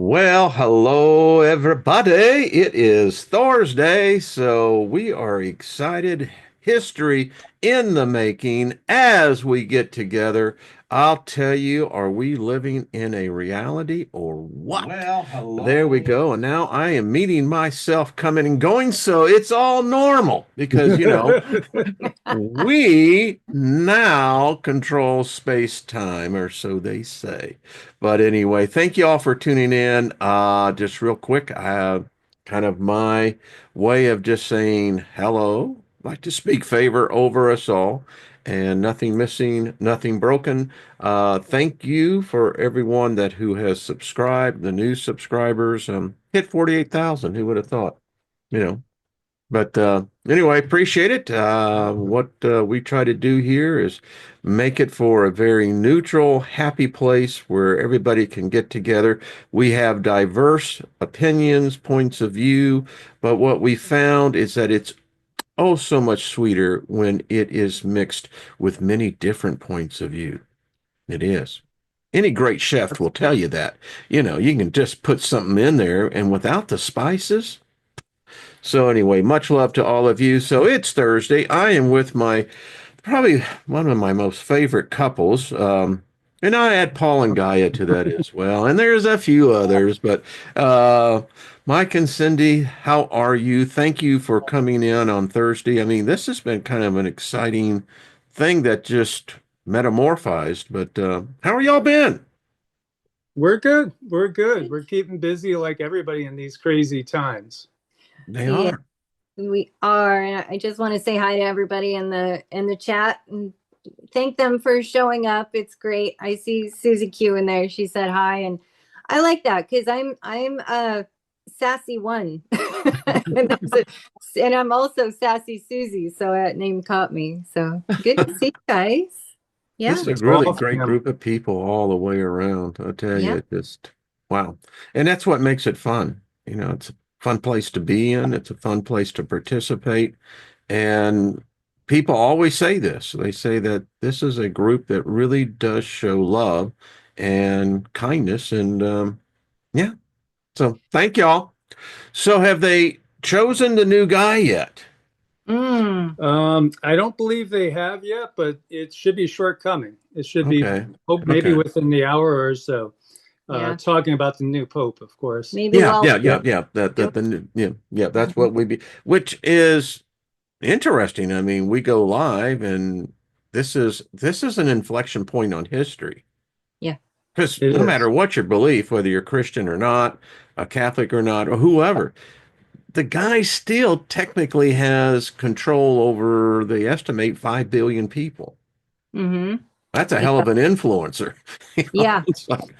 Well, hello everybody. It is Thursday, so we are excited. History in the making as we get together. I'll tell you, are we living in a reality or what? Well, hello. There we go. And now I am meeting myself coming and going, so it's all normal because, we now control space-time, or so they say. But anyway, thank you all for tuning in. Just real quick, I have kind of my way of just saying hello. Like to speak favor over us all, and nothing missing, nothing broken. Thank you for everyone that who has subscribed, the new subscribers. Hit 48,000. Who would have thought? You know. But anyway, appreciate it. What we try to do here is make it for a very neutral, happy place where everybody can get together. We have diverse opinions, points of view, but what we found is that it's oh so much sweeter when it is mixed with many different points of view. It is. Any great chef will tell you that. You can just put something in there, and without the spices. So anyway, much love to all of you. So it's Thursday. I am with my probably one of my most favorite couples. And I add Paul and Gaia to that as well. And there's a few others, but Mike and Cindy, how are you? Thank you for coming in on Thursday. I mean, this has been kind of an exciting thing that just metamorphized, but how are y'all been? We're good. We're good. We're keeping busy like everybody in these crazy times. They Yeah, are. we are. And I just want to say hi to everybody in the chat and thank them for showing up. It's great. I see Susie Q in there. She said hi, and I like that because I'm a sassy one, and I'm also sassy Susie. So that name caught me. So good to see you guys. This Yeah, is a It's really all great family. group of people all the way around. I tell yeah, you, just wow. And that's what makes it fun. It's a fun place to be in. It's a fun place to participate. And people always say this. They say that this is a group that really does show love and kindness. And yeah, so thank y'all. So have they chosen the new guy yet? mm, I don't believe they have yet, but it should be shortcoming. It should be, Okay. hope maybe Okay. within the hour or so. yeah. Talking about the new pope, of course. Maybe Yeah, well, yeah, yeah, yeah. Yeah, that's what we be, which is interesting. I mean, we go live and this is an inflection point on history. yeah, Because It no is. matter what your belief, whether you're Christian or not, a Catholic or not, or whoever, the guy still technically has control over, they estimate, 5 billion people. mm-hmm, That's a hell yeah, of an influencer. yeah. It's like,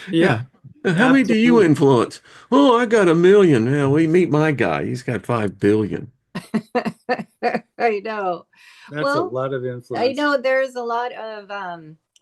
Yeah, yeah. How many do you absolutely. influence? Oh, I got 1 million. Yeah, we meet my guy. He's got 5 billion. I know. That's a Well, lot of I influence. know there's a lot of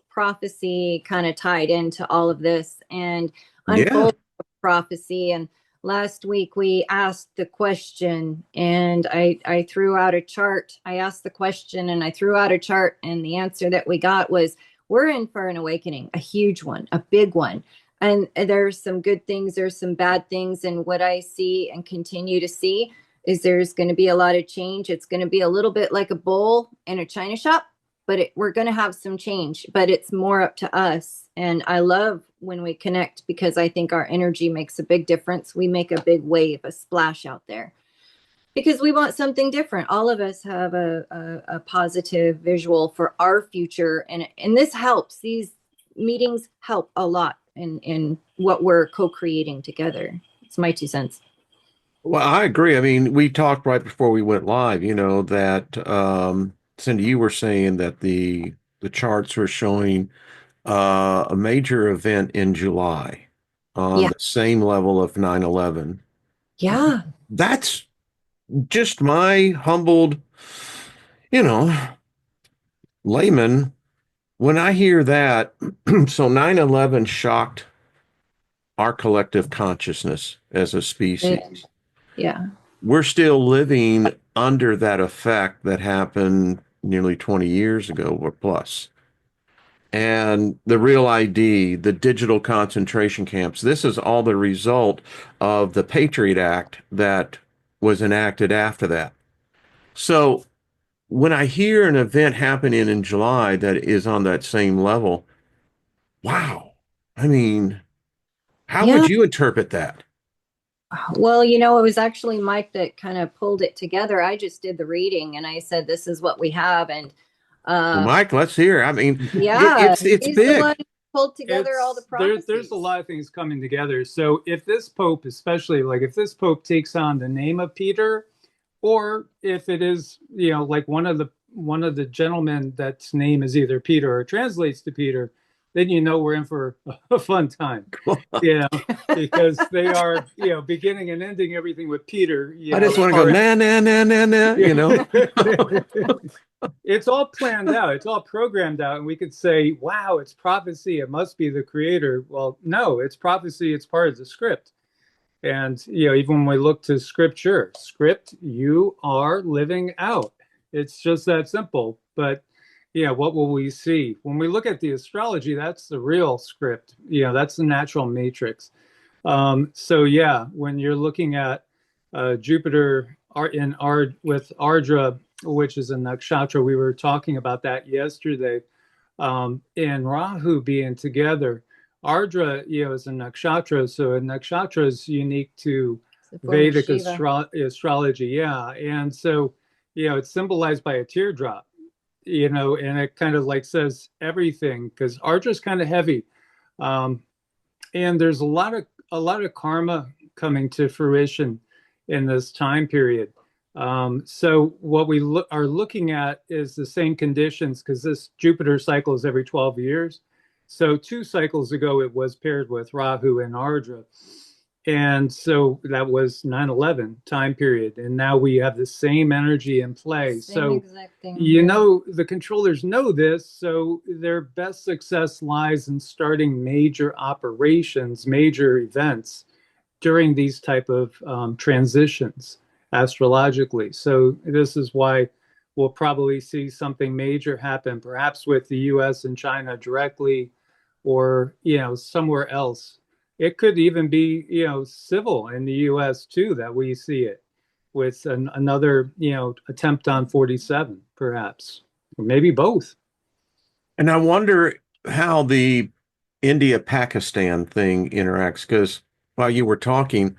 prophecy kind of tied into all of this and Yeah. unfolding prophecy. And last week we asked the question, and I threw out a chart. I asked the question, and I threw out a chart, and the answer that we got was, "We're in for an awakening, a huge one, a big one." And there's some good things, there's some bad things, and what I see and continue to see is there's going to be a lot of change. It's going to be a little bit like a bowl in a china shop, but we're going to have some change, but it's more up to us. And I love when we connect because I think our energy makes a big difference. We make a big wave, a splash out there because we want something different. All of us have a positive visual for our future. And this helps. These meetings help a lot in what we're co-creating together. It's my 2 cents. Well, I agree. I mean, we talked right before we went live, that Cindy, you were saying that the charts were showing a major event in July on Yeah. the same level of 9/11. Yeah. That's just my humbled, you know, layman. When I hear that, so 9/11 shocked our collective consciousness as a species. Yeah. We're still living under that effect that happened nearly 20 years ago or plus. and the real ID, the digital concentration camps. This is all the result of the Patriot Act that was enacted after that. So when I hear an event happening in July that is on that same level, wow. I mean, how Yeah. would you interpret that? Well, it was actually Mike that kind of pulled it together. I just did the reading and I said, this is what we have. And Well, uh, Mike, let's hear. I mean, yeah, it's he's the one big. who pulled together all the There's a prophecies. lot of things coming together. So if this Pope, especially like if this Pope takes on the name of Peter, or if it is, like one of the gentlemen that's name is either Peter or translates to Peter, then we're in for a fun time. Because they are, beginning and ending everything with Peter, I just as want to go far na na na na na, you know. it's all planned out, it's all programmed out, and we could say, wow, it's prophecy, it must be the creator. Well, no, it's prophecy, it's part of the script. And even when we look to script you are living out. It's just that simple. But what will we see when we look at the astrology? That's the real script. That's the natural matrix. So yeah, when you're looking at Jupiter with Ardra, which is a nakshatra, we were talking about that yesterday, and Rahu being together. Ardra, is a nakshatra, so a nakshatra is unique to Vedic astrology, yeah, and so it's symbolized by a teardrop, and it kind of like says everything because Ardra is kind of heavy, um, and there's a lot of karma coming to fruition in this time period. So what we are looking at is the same conditions because this Jupiter cycle is every 12 years. So 2 cycles ago, it was paired with Rahu and Ardra. And so that was 9/11 time period. And now we have the same energy in play. Same So, exact thing here. the controllers know this. So their best success lies in starting major operations, major events during these type of transitions astrologically. So this is why we'll probably see something major happen, perhaps with the U.S. and China directly, or somewhere else. It could even be civil in the U.S. too that we see it with another attempt on 47, perhaps, or maybe both. And I wonder how the India-Pakistan thing interacts, because while you were talking,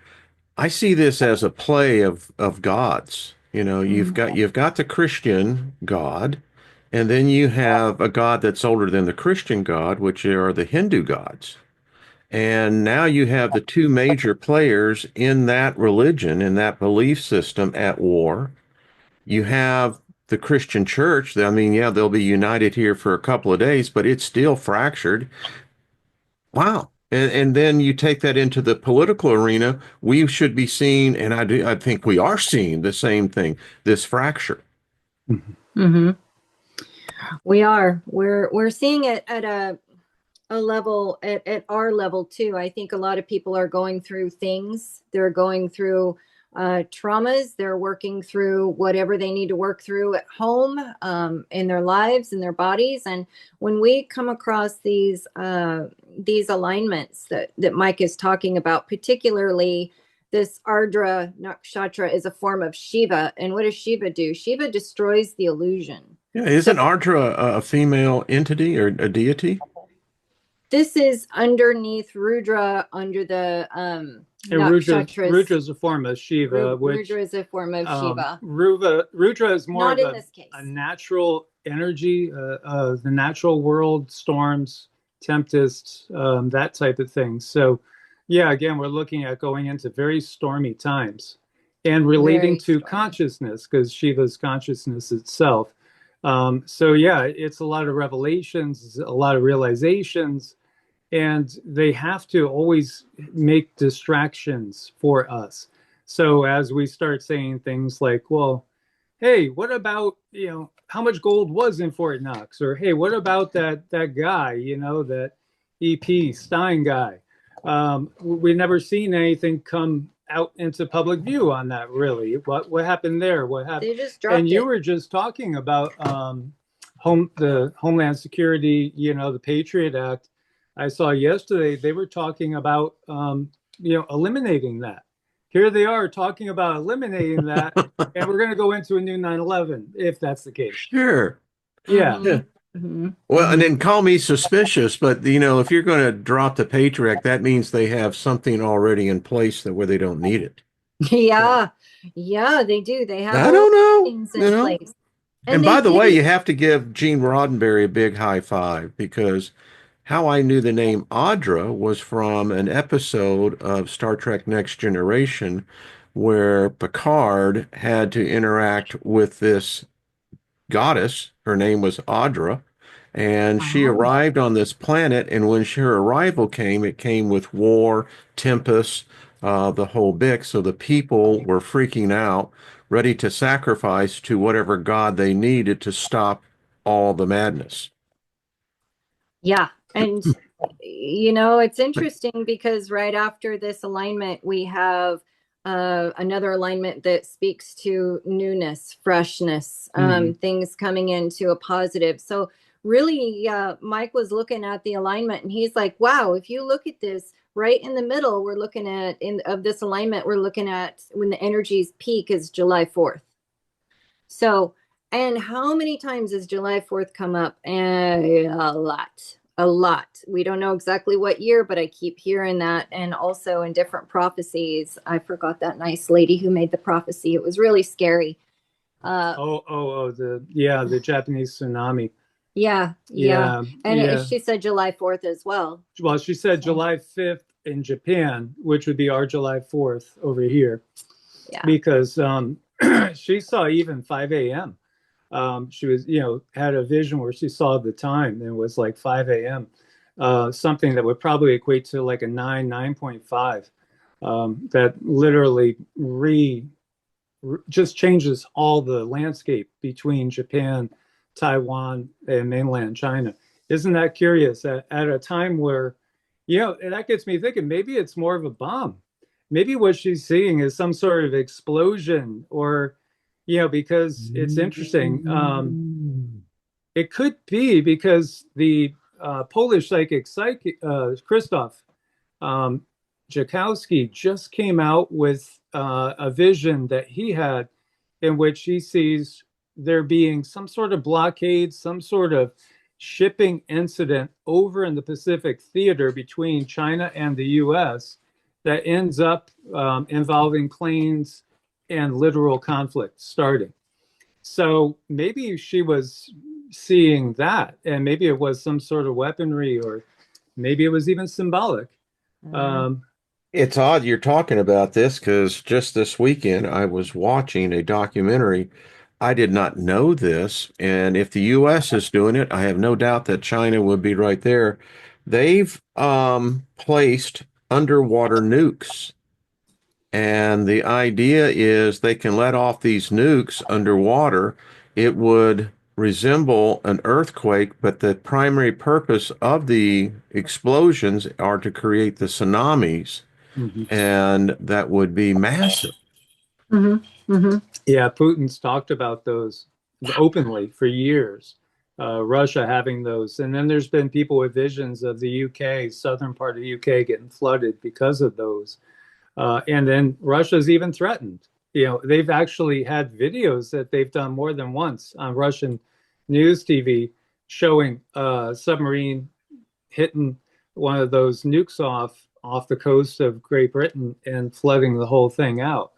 I see this as a play of gods. You've got the Christian God, and then you have a God that's older than the Christian God, which are the Hindu gods. And now you have the two major players in that religion, in that belief system at war. You have the Christian church. I mean, yeah, they'll be united here for a couple of days, but it's still fractured. Wow. And then you take that into the political arena, we should be seeing, and I think we are seeing the same thing, this fracture. Mm-hmm. We are. We're seeing it at a level at our level too. I think a lot of people are going through things. They're going through traumas. They're working through whatever they need to work through at home, in their lives, in their bodies. And when we come across these alignments that Mike is talking about, particularly this Ardra Nakshatra is a form of Shiva. And what does Shiva do? Shiva destroys the illusion. Yeah, isn't Ardra a female entity or a deity? This is underneath Rudra, under the And nakshatras. Rudra is a form of Shiva, Rudra is a form of Shiva. Rudra is more Not of in this case. a natural energy, the natural world, storms, tempests, that type of thing. So, yeah, again, we're looking at going into very stormy times and relating Very to stormy. consciousness because Shiva's consciousness itself. So, yeah, it's a lot of revelations, a lot of realizations, and they have to always make distractions for us. So as we start saying things like, well, hey, what about, how much gold was in Fort Knox? Or, hey, what about that guy, that EP Stein guy? We've never seen anything come out into public view on that, really. What happened there? What happened? They just dropped And you it. were just talking about the Homeland Security, the Patriot Act. I saw yesterday they were talking about eliminating that. Here they are talking about eliminating that, and we're going to go into a new 9/11 if that's the case. Sure. Yeah. Yeah. Well, and then call me suspicious, but if you're going to drop the Patriot Act, that means they have something already in place that where they don't need it. Yeah, yeah, they do. They have I a lot don't of know, things in place. And They by the way, did. you have to give Gene Roddenberry a big high five because how I knew the name Audra was from an episode of Star Trek Next Generation where Picard had to interact with this goddess. Her name was Audra, and she Oh, arrived on this planet. And when her arrival came, it came with war, tempest, the whole bit. So the people were freaking out, ready to sacrifice to whatever god they needed to stop all the madness. yeah. And, it's interesting because right after this alignment, we have another alignment that speaks to newness, freshness, things coming into a positive. So really, Mike was looking at the alignment and he's like, wow, if you look at this right in the middle, we're looking at of this alignment, we're looking at when the energies peak is July 4th. So, and how many times has July 4th come up? A lot. A lot. We don't know exactly what year, but I keep hearing that. And also in different prophecies, I forgot that nice lady who made the prophecy. It was really scary. The Japanese tsunami. Yeah. And she said July 4th as well. Well, she said July 5th in Japan, which would be our July 4th over here. Yeah. Because she saw even 5 a.m. She was, had a vision where she saw the time and it was like 5 a.m. Something that would probably equate to like a 9.5. That literally just changes all the landscape between Japan, Taiwan, and mainland China. Isn't that curious? At a time where, and that gets me thinking, maybe it's more of a bomb. Maybe what she's seeing is some sort of explosion or, because it's interesting. It could be because the Polish psychic Krzysztof Jakowski just came out with a vision that he had in which he sees there being some sort of blockade, some sort of shipping incident over in the Pacific theater between China and the US that ends up involving planes and literal conflict starting. So maybe she was seeing that, and maybe it was some sort of weaponry, or maybe it was even symbolic. It's odd you're talking about this because just this weekend I was watching a documentary. I did not know this, and if the U.S. is doing it, I have no doubt that China would be right there. They've placed underwater nukes, and the idea is they can let off these nukes underwater. It would resemble an earthquake, but the primary purpose of the explosions are to create the tsunamis, and that would be massive. Yeah, Putin's talked about those openly for years. Russia having those, and then there's been people with visions of the UK, southern part of the UK, getting flooded because of those. And then Russia's even threatened. They've actually had videos that they've done more than once on Russian news TV showing a submarine hitting one of those nukes off the coast of Great Britain and flooding the whole thing out.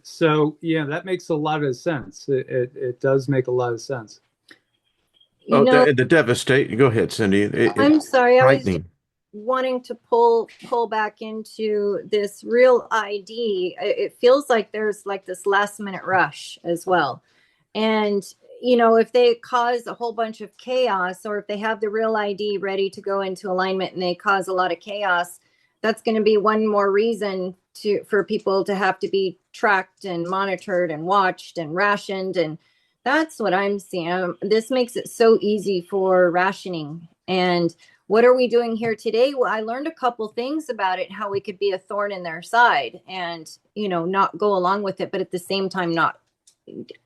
So that makes a lot of sense. It does make a lot of sense. The devastation. Go ahead, Cindy. I'm sorry. I was frightening. wanting to pull back into this real ID. It feels like there's like this last minute rush as well. And, if they cause a whole bunch of chaos, or if they have the real ID ready to go into alignment and they cause a lot of chaos, that's going to be one more reason for people to have to be tracked and monitored and watched and rationed. And that's what I'm seeing. This makes it so easy for rationing. And what are we doing here today? Well, I learned a couple things about it, how we could be a thorn in their side and, not go along with it, but at the same time, not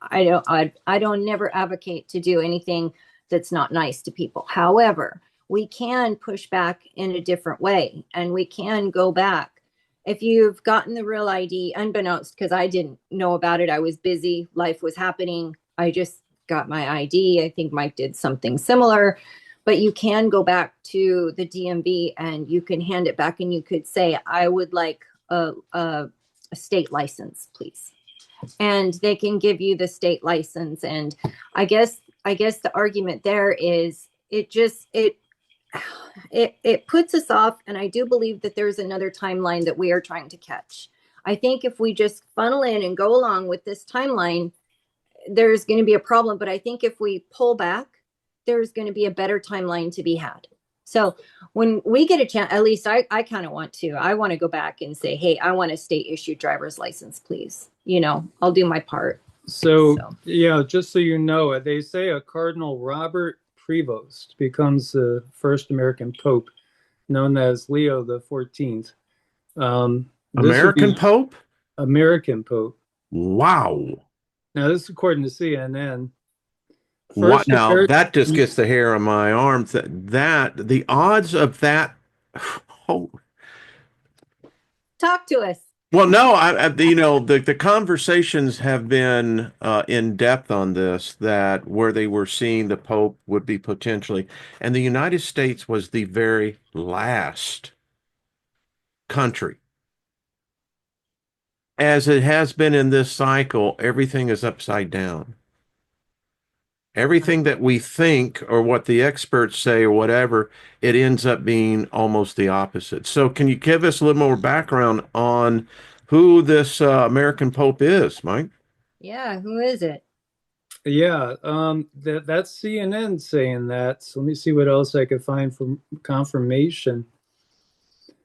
I don't never advocate to do anything that's not nice to people. However, we can push back in a different way, and we can go back. If you've gotten the real ID, unbeknownst, because I didn't know about it, I was busy, life was happening. I just got my ID. I think Mike did something similar, but you can go back to the DMV and you can hand it back and you could say, I would like a state license, please. And they can give you the state license. And I guess the argument there is it puts us off. And I do believe that there's another timeline that we are trying to catch. I think if we just funnel in and go along with this timeline, there's going to be a problem. But I think if we pull back, there's going to be a better timeline to be had. So when we get a chance, at least I kind of want to, I want to go back and say, hey, I want a state issued driver's license, please. You know, I'll do my part. So, yeah, just so you know, they say a Cardinal Robert Prevost becomes the first American Pope, known as Leo the 14th. American Pope? American Pope. Wow. Now, this is according to CNN. What now? That just gets the hair on my arm. That the odds of that. Oh. Talk to us. Well, no, you know, the conversations have been in depth on this, that where they were seeing the Pope would be potentially, and the United States was the very last country. As it has been in this cycle, everything is upside down. Everything that we think or what the experts say or whatever, it ends up being almost the opposite. So can you give us a little more background on who this American Pope is, Mike? Yeah, who is it? Yeah, that's CNN saying that. So let me see what else I could find for confirmation.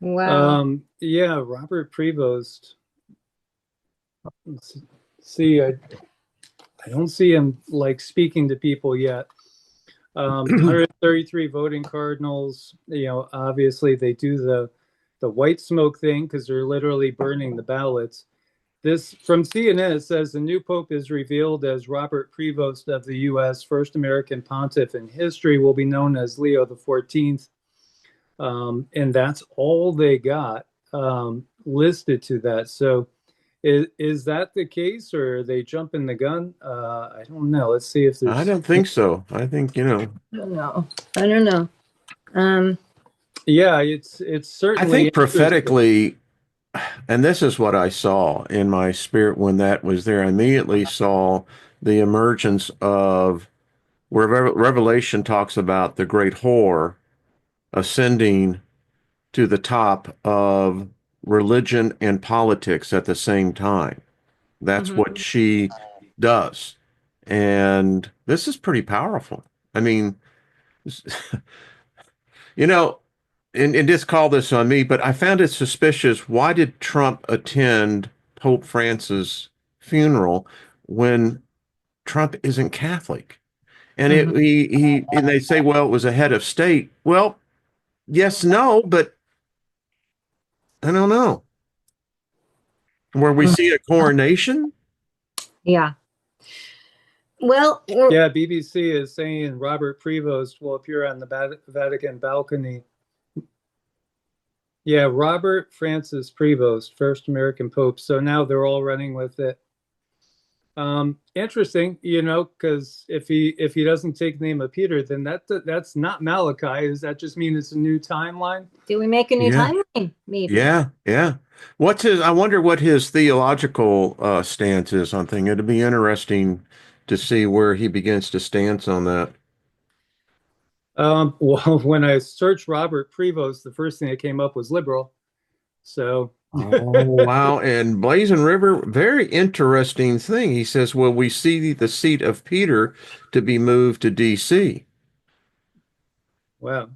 Wow. Yeah, Robert Prevost. Let's see, I don't see him like speaking to people yet. 133 voting cardinals. You know, obviously they do the white smoke thing because they're literally burning the ballots. This from CNN, it says the new pope is revealed as Robert Prevost of the U.S., first American pontiff in history, will be known as Leo the 14th. And that's all they got listed to that. So is that the case, or are they jumping the gun? I don't know. Let's see if there's. I don't think so. I think, you know. I don't know. Yeah, it's certainly. I think prophetically, and this is what I saw in my spirit when that was there. I immediately saw the emergence of where Revelation talks about the great whore ascending to the top of religion and politics at the same time. That's what she does. And this is pretty powerful. I mean, you know, and just call this on me, but I found it suspicious. Why did Trump attend Pope Francis' funeral when Trump isn't Catholic? And and they say, well, it was a head of state. Well, yes, no, but I don't know. Where we see a coronation? Yeah. Well, yeah, BBC is saying Robert Prevost will appear on the Vatican balcony. Yeah, Robert Francis Prevost, first American Pope. So now they're all running with it. Interesting, you know, because if he doesn't take the name of Peter, then that's not Malachi. Does that just mean it's a new timeline? Do we make a new timeline? Maybe. Yeah. What's his? I wonder what his theological stance is on thing. It'd be interesting to see where he begins to stance on that. Well, when I searched Robert Prevost, the first thing that came up was liberal. So. Oh, wow. And Blazing River, very interesting thing. He says, well, we see the seat of Peter to be moved to D.C. Wow.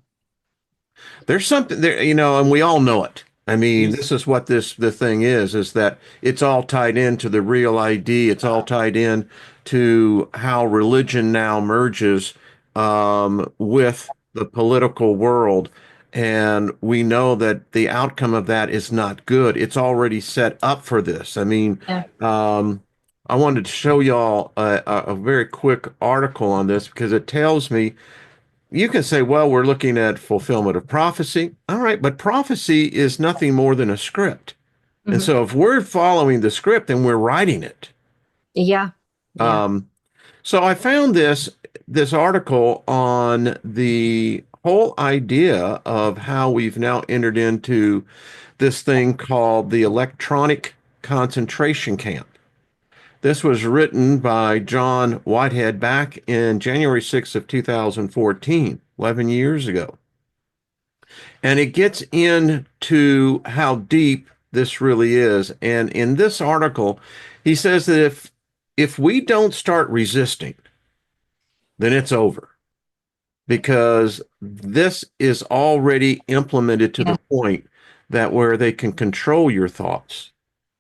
There's something there, you know, and we all know it. I mean, this is what the thing is that it's all tied into the real ID. It's all tied in to how religion now merges with the political world. And we know that the outcome of that is not good. It's already set up for this. I mean, I wanted to show y'all a very quick article on this because it tells me you can say, well, we're looking at fulfillment of prophecy. All right, but prophecy is nothing more than a script. And Mhm. so if we're following the script, then we're writing it. Yeah. Yeah. Um, so I found this article on the whole idea of how we've now entered into this thing called the electronic concentration camp. This was written by John Whitehead back in January 6th of 2014, 11 years ago. And it gets into how deep this really is. And in this article, he says that if we don't start resisting, then it's over because this is already implemented to Yeah. the point that where they can control your thoughts.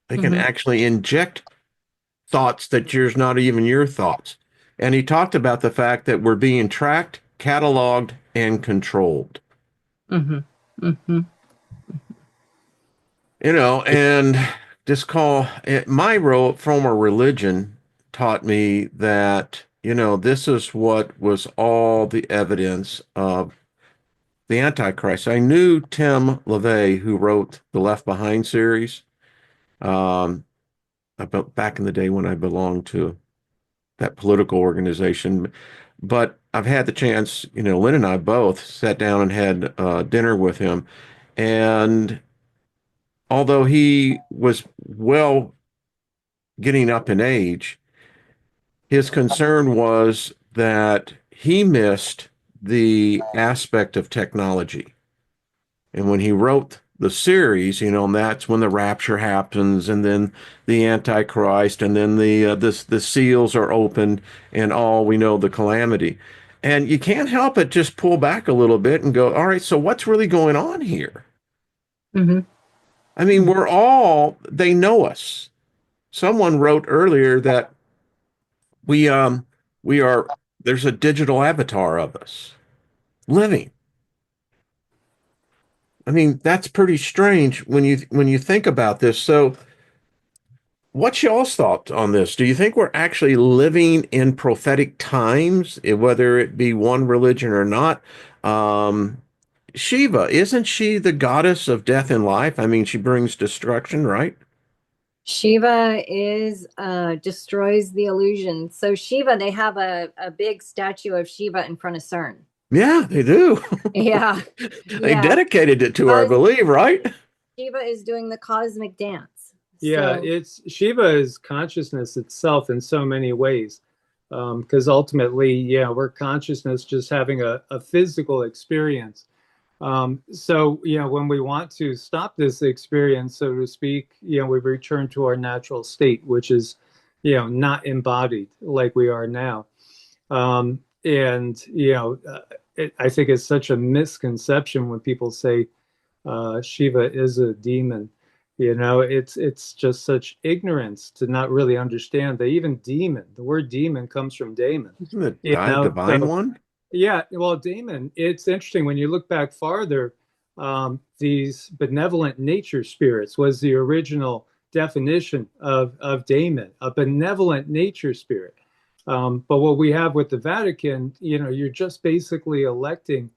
They can Hmm. actually inject thoughts that yours not even your thoughts. And he talked about the fact that we're being tracked, cataloged, and controlled. Hmm. Hmm. And just call it my former religion taught me that, this is what was all the evidence of the Antichrist. I knew Tim LaVey, who wrote the Left Behind series, um, about back in the day when I belonged to that political organization. But I've had the chance, Lynn and I both sat down and had dinner with him. And although he was well getting up in age, his concern was that he missed the aspect of technology. And when he wrote the series, and that's when the rapture happens, and then the Antichrist, and then the seals are opened, and all we know the calamity. And you can't help but just pull back a little bit and go, all right, so what's really going on here? Hmm. I mean, they know us. Someone wrote earlier that we um we are there's a digital avatar of us living. I mean, that's pretty strange when you think about this. So, what's y'all's thought on this? Do you think we're actually living in prophetic times, whether it be one religion or not? Um, Shiva, isn't she the goddess of death and life? I mean, she brings destruction, right? Shiva is destroys the illusion. So Shiva, they have a big statue of Shiva in front of CERN. Yeah, they do. Yeah. They Yeah. dedicated it to her, I Cos- believe, right? Shiva is doing the cosmic dance. Yeah, So it's Shiva is consciousness itself in so many ways. Because ultimately, yeah, we're consciousness just having a physical experience. So, when we want to stop this experience, so to speak, we return to our natural state, which is, not embodied like we are now. And, I think it's such a misconception when people say Shiva is a demon. It's just such ignorance to not really understand that even demon, the word demon comes from daemon. Isn't it divine So one? yeah, well, daemon, it's interesting when you look back farther, these benevolent nature spirits was the original definition of daemon, a benevolent nature spirit. But what we have with the Vatican, you're just basically electing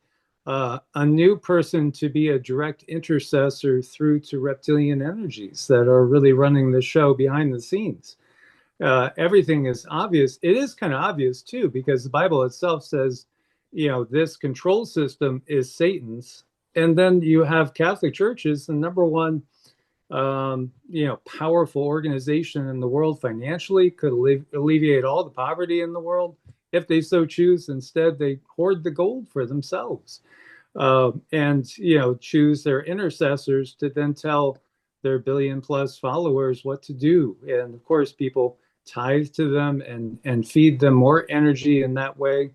a new person to be a direct intercessor through to reptilian energies that are really running the show behind the scenes. Everything is obvious. It is kind of obvious too, because the Bible itself says, this control system is Satan's. And then you have Catholic churches, the number one, powerful organization in the world financially, could alleviate all the poverty in the world if they so choose. Instead, they hoard the gold for themselves, and choose their intercessors to then tell their billion plus followers what to do. And of course, people tithe to them and feed them more energy in that way.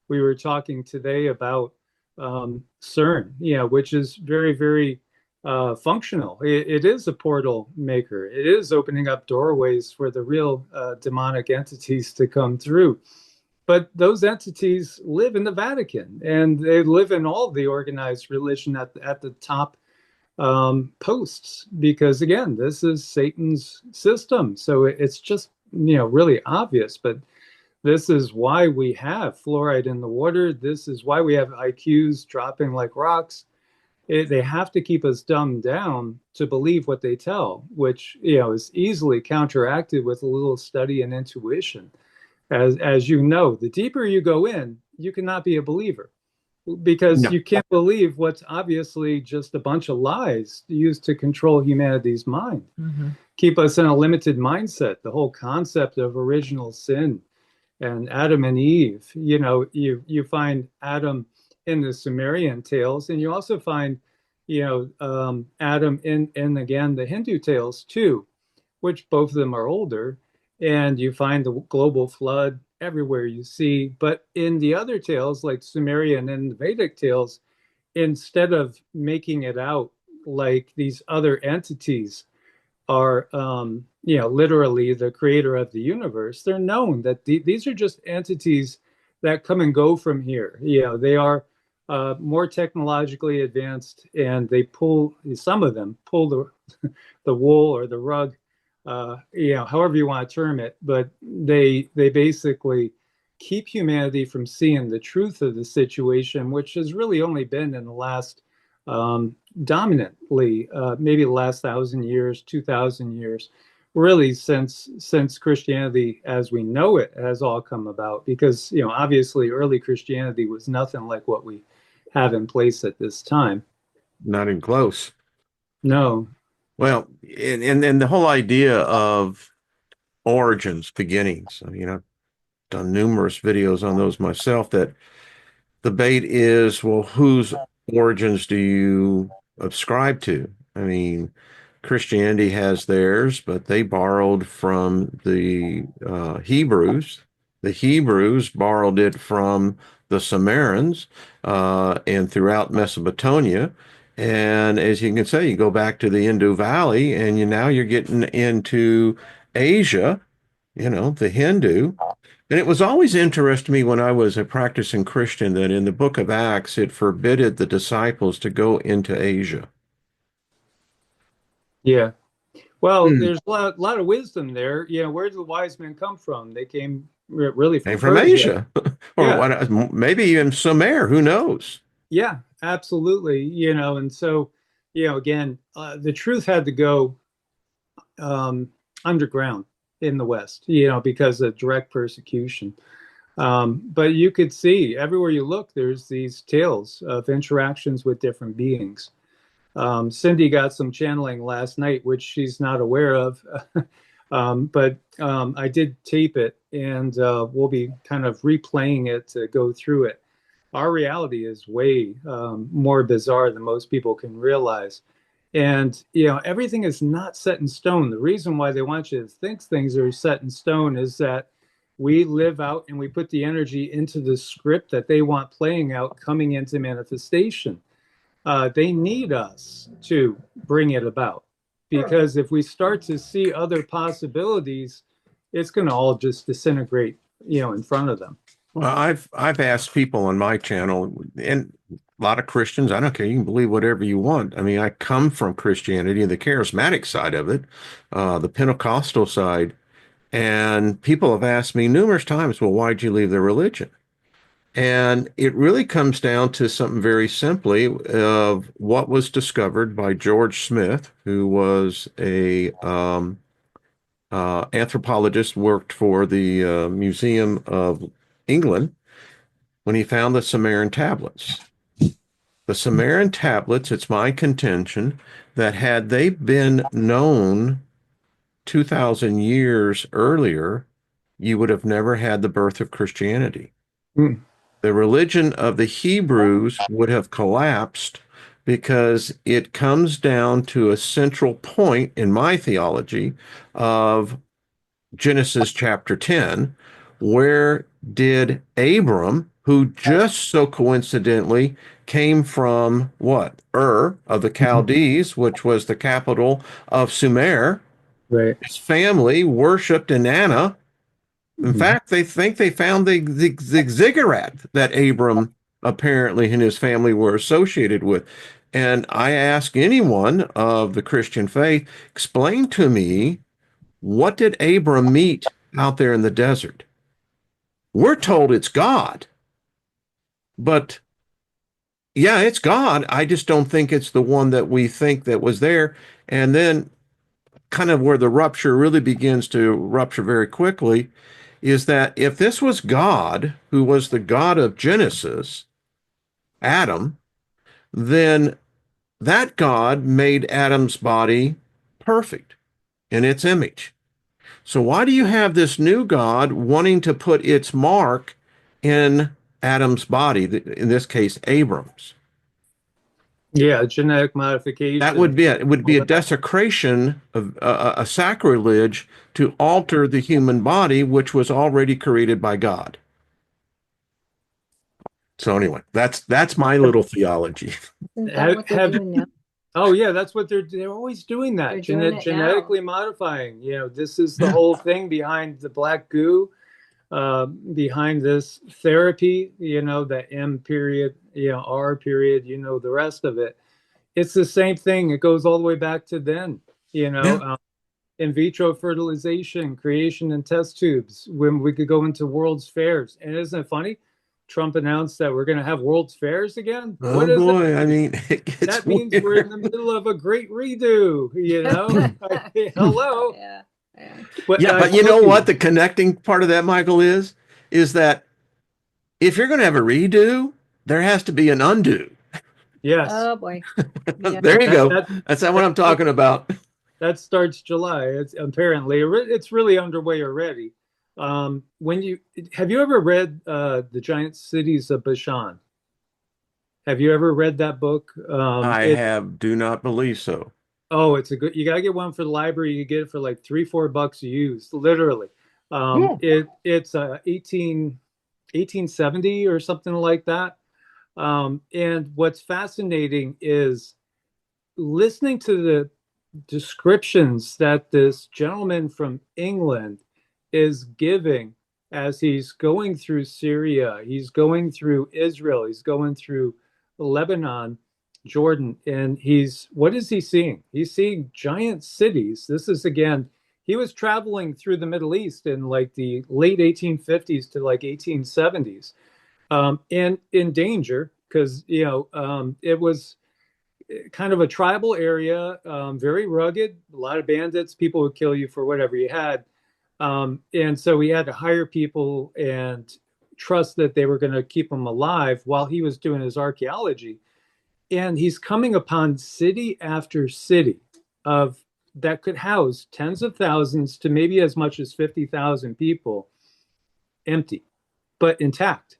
We were talking today about CERN, which is very, very functional. It is a portal maker. It is opening up doorways for the real demonic entities to come through. But those entities live in the Vatican, and they live in all the organized religion at the top posts, because again, this is Satan's system. So it's just really obvious, but this is why we have fluoride in the water. This is why we have IQs dropping like rocks. They have to keep us dumbed down to believe what they tell, which is easily counteracted with a little study and intuition. As you know, the deeper you go in, you cannot be a believer because No. you can't believe what's obviously just a bunch of lies used to control humanity's mind, keep us in a limited mindset. The whole concept of original sin and Adam and Eve. You find Adam in the Sumerian tales, and you also find, Adam in again the Hindu tales too, which both of them are older. And you find the global flood everywhere you see. But in the other tales, like Sumerian and the Vedic tales, instead of making it out like these other entities are literally the creator of the universe, they're known that these are just entities that come and go from here. They are more technologically advanced, and some of them pull the wool or the rug, however you want to term it, but they basically keep humanity from seeing the truth of the situation, which has really only been in the last dominantly, maybe the last 1,000 years, 2,000 years, really since Christianity as we know it has all come about. Because obviously early Christianity was nothing like what we have in place at this time. Not even close. No. Well, and the whole idea of origins, beginnings. I mean, I've done numerous videos on those myself. That the debate is, well, whose origins do you ascribe to? I mean, Christianity has theirs, but they borrowed from the Hebrews. The Hebrews borrowed it from the Sumerians and throughout Mesopotamia. And as you can say, you go back to the Indo Valley, and now you're getting into Asia, the Hindu. And it was always interesting to me when I was a practicing Christian that in the book of Acts, it forbidded the disciples to go into Asia. Yeah. Well, Hmm. there's a lot of wisdom there. Where did the wise men come from? They came really Came from from Persia. Asia, or Yeah. what? Maybe even Sumer. Who knows? Yeah, absolutely. And so, again, the truth had to go underground in the West, because of direct persecution. But you could see everywhere you look, there's these tales of interactions with different beings. Cindy got some channeling last night, which she's not aware of. But I did tape it, and we'll be kind of replaying it to go through it. Our reality is way more bizarre than most people can realize. And, everything is not set in stone. The reason why they want you to think things are set in stone is that we live out and we put the energy into the script that they want playing out, coming into manifestation. They need us to bring it about, because if we start to see other possibilities, it's going to all just disintegrate, in front of them. Well, I've asked people on my channel, and a lot of Christians. I don't care. You can believe whatever you want. I mean, I come from Christianity, the charismatic side of it, the Pentecostal side, and people have asked me numerous times, "Well, why'd you leave the religion?" And it really comes down to something very simply of what was discovered by George Smith, who was a anthropologist, worked for the Museum of England when he found the Sumerian tablets. The Sumerian tablets, it's my contention that had they been known 2,000 years earlier, you would have never had the birth of Christianity. Mm. The religion of the Hebrews would have collapsed because it comes down to a central point in my theology of Genesis chapter 10. Where did Abram, who just so coincidentally came from what? Ur of the Chaldees, which was the capital of Sumer, Right. his family worshiped Inanna. In Mhm. fact, they think they found the ziggurat that Abram apparently and his family were associated with. And I ask anyone of the Christian faith, explain to me, what did Abram meet out there in the desert. We're told it's God, but yeah, it's God. I just don't think it's the one that we think that was there. And then kind of where the rupture really begins to rupture very quickly is that if this was God, who was the God of Genesis, Adam, then that God made Adam's body perfect in its image. So why do you have this new God wanting to put its mark in Adam's body, in this case, Abram's? Yeah, genetic That modification. would be it would be a desecration of a sacrilege to alter the human body, which was already created by God. So anyway, that's my little theology. Isn't that Have, what they're have doing now? Oh yeah, that's what they're always doing that. They're doing it Genetically modifying. This is the Yeah. whole thing behind the black goo, behind this therapy. The M period, R period. The rest of it. It's the same thing. It goes all the way back to then. You know, Yeah. um, in vitro fertilization, creation in test tubes. When we could go into World's Fairs, and isn't it funny? Trump announced that we're going to have World's Fairs again. Oh What does that boy, I mean? mean, it gets That means we're in weird. the middle of a great redo, Hello. Yeah. Yeah. But Yeah, I but you told know what? you, The connecting part of that, Michael, is that if you're going to have a redo, there has to be an undo. yes, Oh boy. Yeah. There you that go. that That's not what I'm talking about. that starts July. It's really underway already. When you Have you ever read The Giant Cities of Bashan? Have you ever read that book? Do not believe so. It's a good. You gotta get one for the library. You get it for like $3-4 used, literally. Cool. It's 1870 or something like that. And what's fascinating is listening to the descriptions that this gentleman from England is giving as he's going through Syria, he's going through Israel, he's going through Lebanon, Jordan, and what is he seeing? He's seeing giant cities. This is again, he was traveling through the Middle East in like the late 1850s to like 1870s, and in danger because it was kind of a tribal area, very rugged, a lot of bandits, people would kill you for whatever you had. And so he had to hire people and trust that they were going to keep him alive while he was doing his archaeology. And he's coming upon city after city of that could house tens of thousands to maybe as much as 50,000 people, empty, but intact.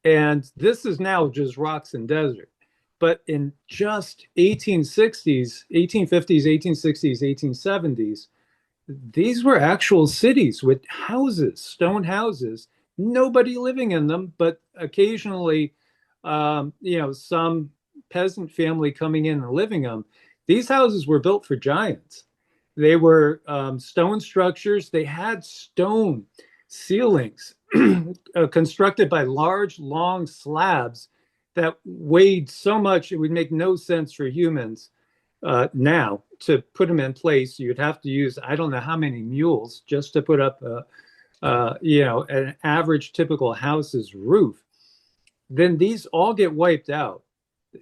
And this is now just rocks and desert. But in just 1860s, 1850s, 1860s, 1870s, these were actual cities with houses, stone houses, nobody living in them, but occasionally, some peasant family coming in and living in them. These houses were built for giants. They were stone structures. They had stone ceilings constructed by large, long slabs that weighed so much it would make no sense for humans now to put them in place. You'd have to use I don't know how many mules just to put up an average typical house's roof. Then these all get wiped out,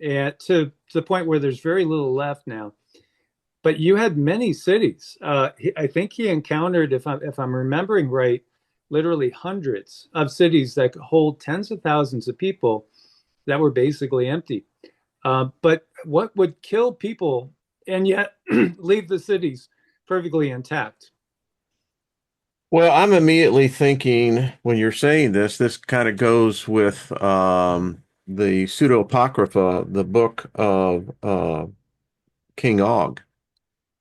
and to the point where there's very little left now. But you had many cities. I think he encountered, if I'm remembering right, literally hundreds of cities that could hold tens of thousands of people that were basically empty. But what would kill people and yet leave the cities perfectly intact? Well, I'm immediately thinking when you're saying this kind of goes with the pseudo-apocrypha, the book of King Og,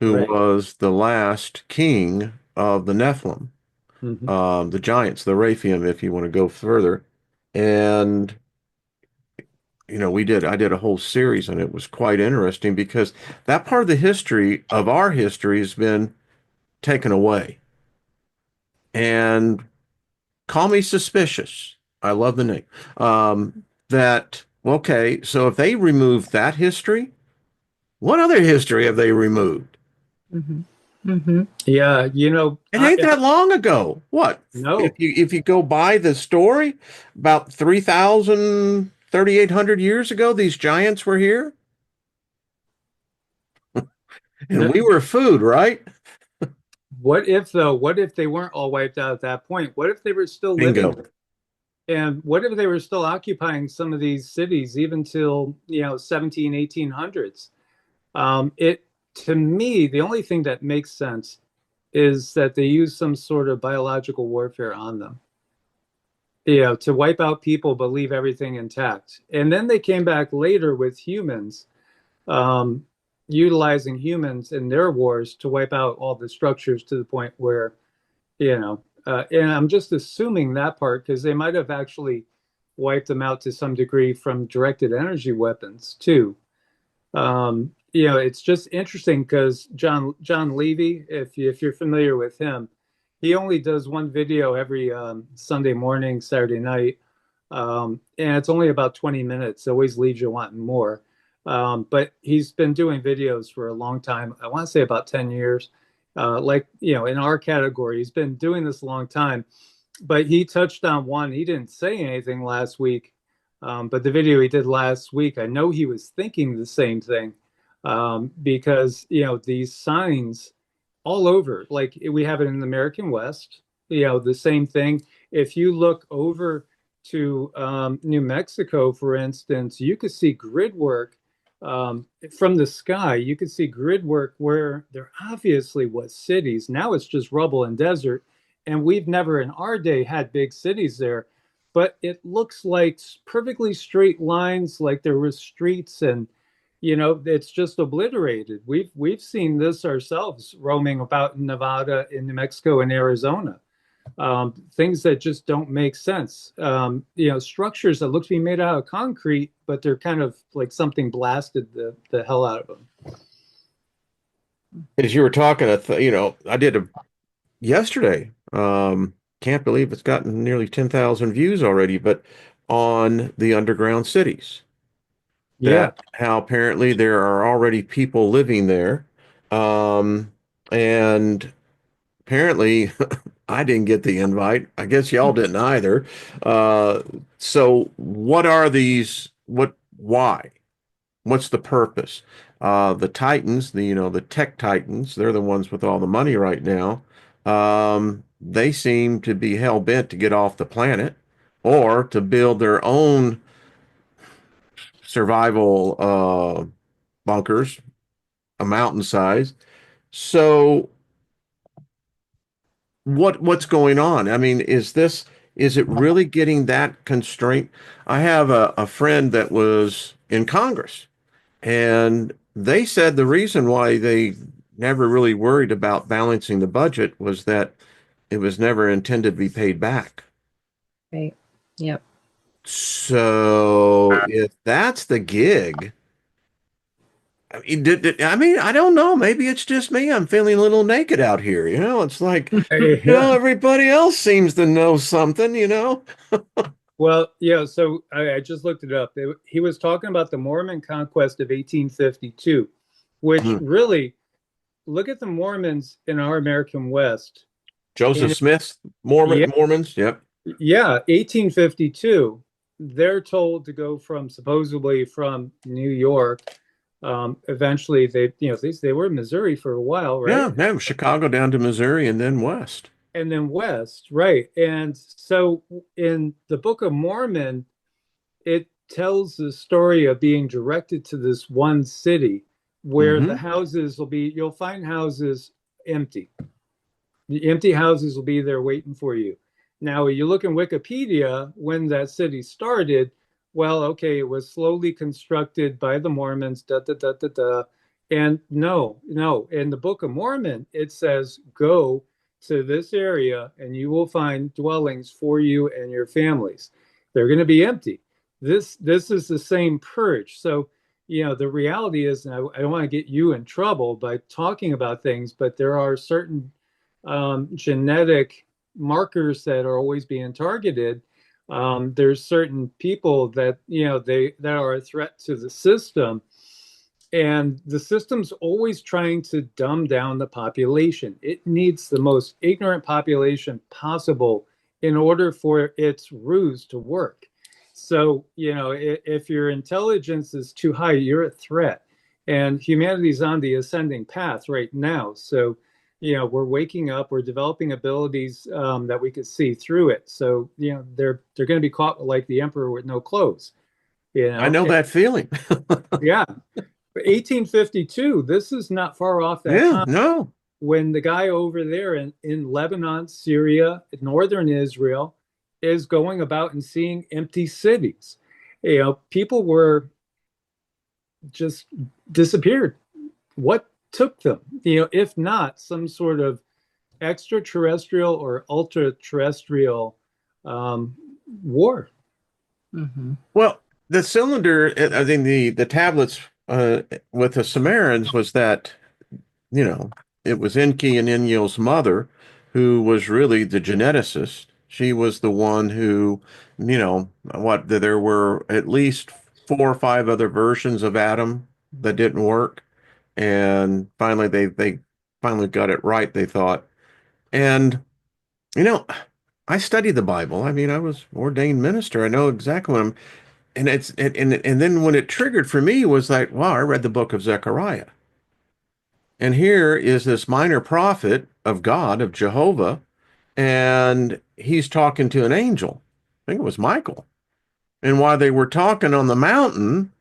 who Right. was the last king of the Nephilim, Mm-hmm. the giants, the Raphaim, if you want to go further. And I did a whole series and it was quite interesting because that part of the history of our history has been taken away. And call me suspicious. I love the name. Okay, so if they remove that history, what other history have they removed? Mm-hmm. Yeah, It ain't that long ago. What? no, If you go by the story, about 3,000, 3,800 years ago, these giants were here, and no. we were food, right? What if though? What if they weren't all wiped out at that point? What if they were still living? Bingo. And what if they were still occupying some of these cities even till, 17, 1800s? It To me, the only thing that makes sense is that they use some sort of biological warfare on them, to wipe out people but leave everything intact. And then they came back later with humans, um, utilizing humans in their wars to wipe out all the structures to the point where, and I'm just assuming that part because they might have actually wiped them out to some degree from directed energy weapons too. It's just interesting because John Levy, if you're familiar with him, he only does one video every Sunday morning, Saturday night, and it's only about 20 minutes. It always leaves you wanting more. But he's been doing videos for a long time. I want to say about 10 years. In our category, he's been doing this a long time. But he touched on one. He didn't say anything last week, but the video he did last week, I know he was thinking the same thing, because these signs all over, like we have it in the American West, the same thing. If you look over to New Mexico, for instance, you could see grid work from the sky. You could see grid work where there obviously was cities. Now it's just rubble and desert, and we've never in our day had big cities there. But it looks like perfectly straight lines, like there were streets, and it's just obliterated. We've seen this ourselves roaming about in Nevada, in New Mexico, and Arizona. Things that just don't make sense. Structures that look to be made out of concrete, but they're kind of like something blasted the hell out of them. As you were talking, I did a yesterday. Can't believe it's gotten nearly 10,000 views already, but on the underground cities, Yeah. that how apparently there are already people living there. Um, and apparently I didn't get the invite. I guess y'all didn't either. Uh, so what are these? Why? What's the purpose? The Titans, the tech Titans, they're the ones with all the money right now. They seem to be hell bent to get off the planet or to build their own survival bunkers, a mountain size. So what's going on? I mean, is it really getting that constraint? I have a friend that was in Congress, and they said the reason why they never really worried about balancing the budget was that it was never intended to be paid back. Right. Yep. So if that's the gig, I mean, I don't know. Maybe it's just me. I'm feeling a little naked out here. It's like, Yeah. everybody else seems to know something. Well, yeah. So I just looked it up. He was talking about the Mormon conquest of 1852, which Hmm. really, look at the Mormons in our American West. Joseph And Smith, yeah, Mormons. Yep. yeah, 1852. They're told to go supposedly from New York. Eventually, they were in Missouri for a while, right? Yeah. Yeah. Chicago down to Missouri and then west. And then west, right? And so in the Book of Mormon, it tells the story of being directed to this one city where the Hmm. houses will be, you'll find houses empty. The empty houses will be there waiting for you. Now, you look in Wikipedia when that city started. Well, okay, it was slowly constructed by the Mormons, da da da da da. And no, no, in the Book of Mormon, it says, go to this area and you will find dwellings for you and your families. They're going to be empty. This is the same purge. So, the reality is, and I don't want to get you in trouble by talking about things, but there are certain genetic markers that are always being targeted. There's certain people that that are a threat to the system, And the system's always trying to dumb down the population. It needs the most ignorant population possible in order for its ruse to work. So, if your intelligence is too high, you're a threat. And humanity's on the ascending path right now. So, we're waking up, we're developing abilities that we could see through it. So, they're going to be caught like the emperor with no clothes. I know that feeling. Yeah. 1852, this is not far off that Yeah, time no. when the guy over there in Lebanon, Syria, northern Israel is going about and seeing empty cities. People were just disappeared. What took them? If not some sort of extraterrestrial or ultra-terrestrial war. Mm-hmm. Well, the cylinder, I think the tablets with the Sumerians was that, you know, it was Enki and Enlil's mother who was really the geneticist. She was the one who, there were at least 4 or 5 other versions of Adam that didn't work. And finally they finally got it right, they thought. And, you know, I studied the Bible. I mean, I was ordained minister. I know exactly what I'm and and then when it triggered for me was like, wow, I read the book of Zechariah. And here is this minor prophet of God, of Jehovah, and he's talking to an angel. I think it was Michael. And while they were talking on the mountain,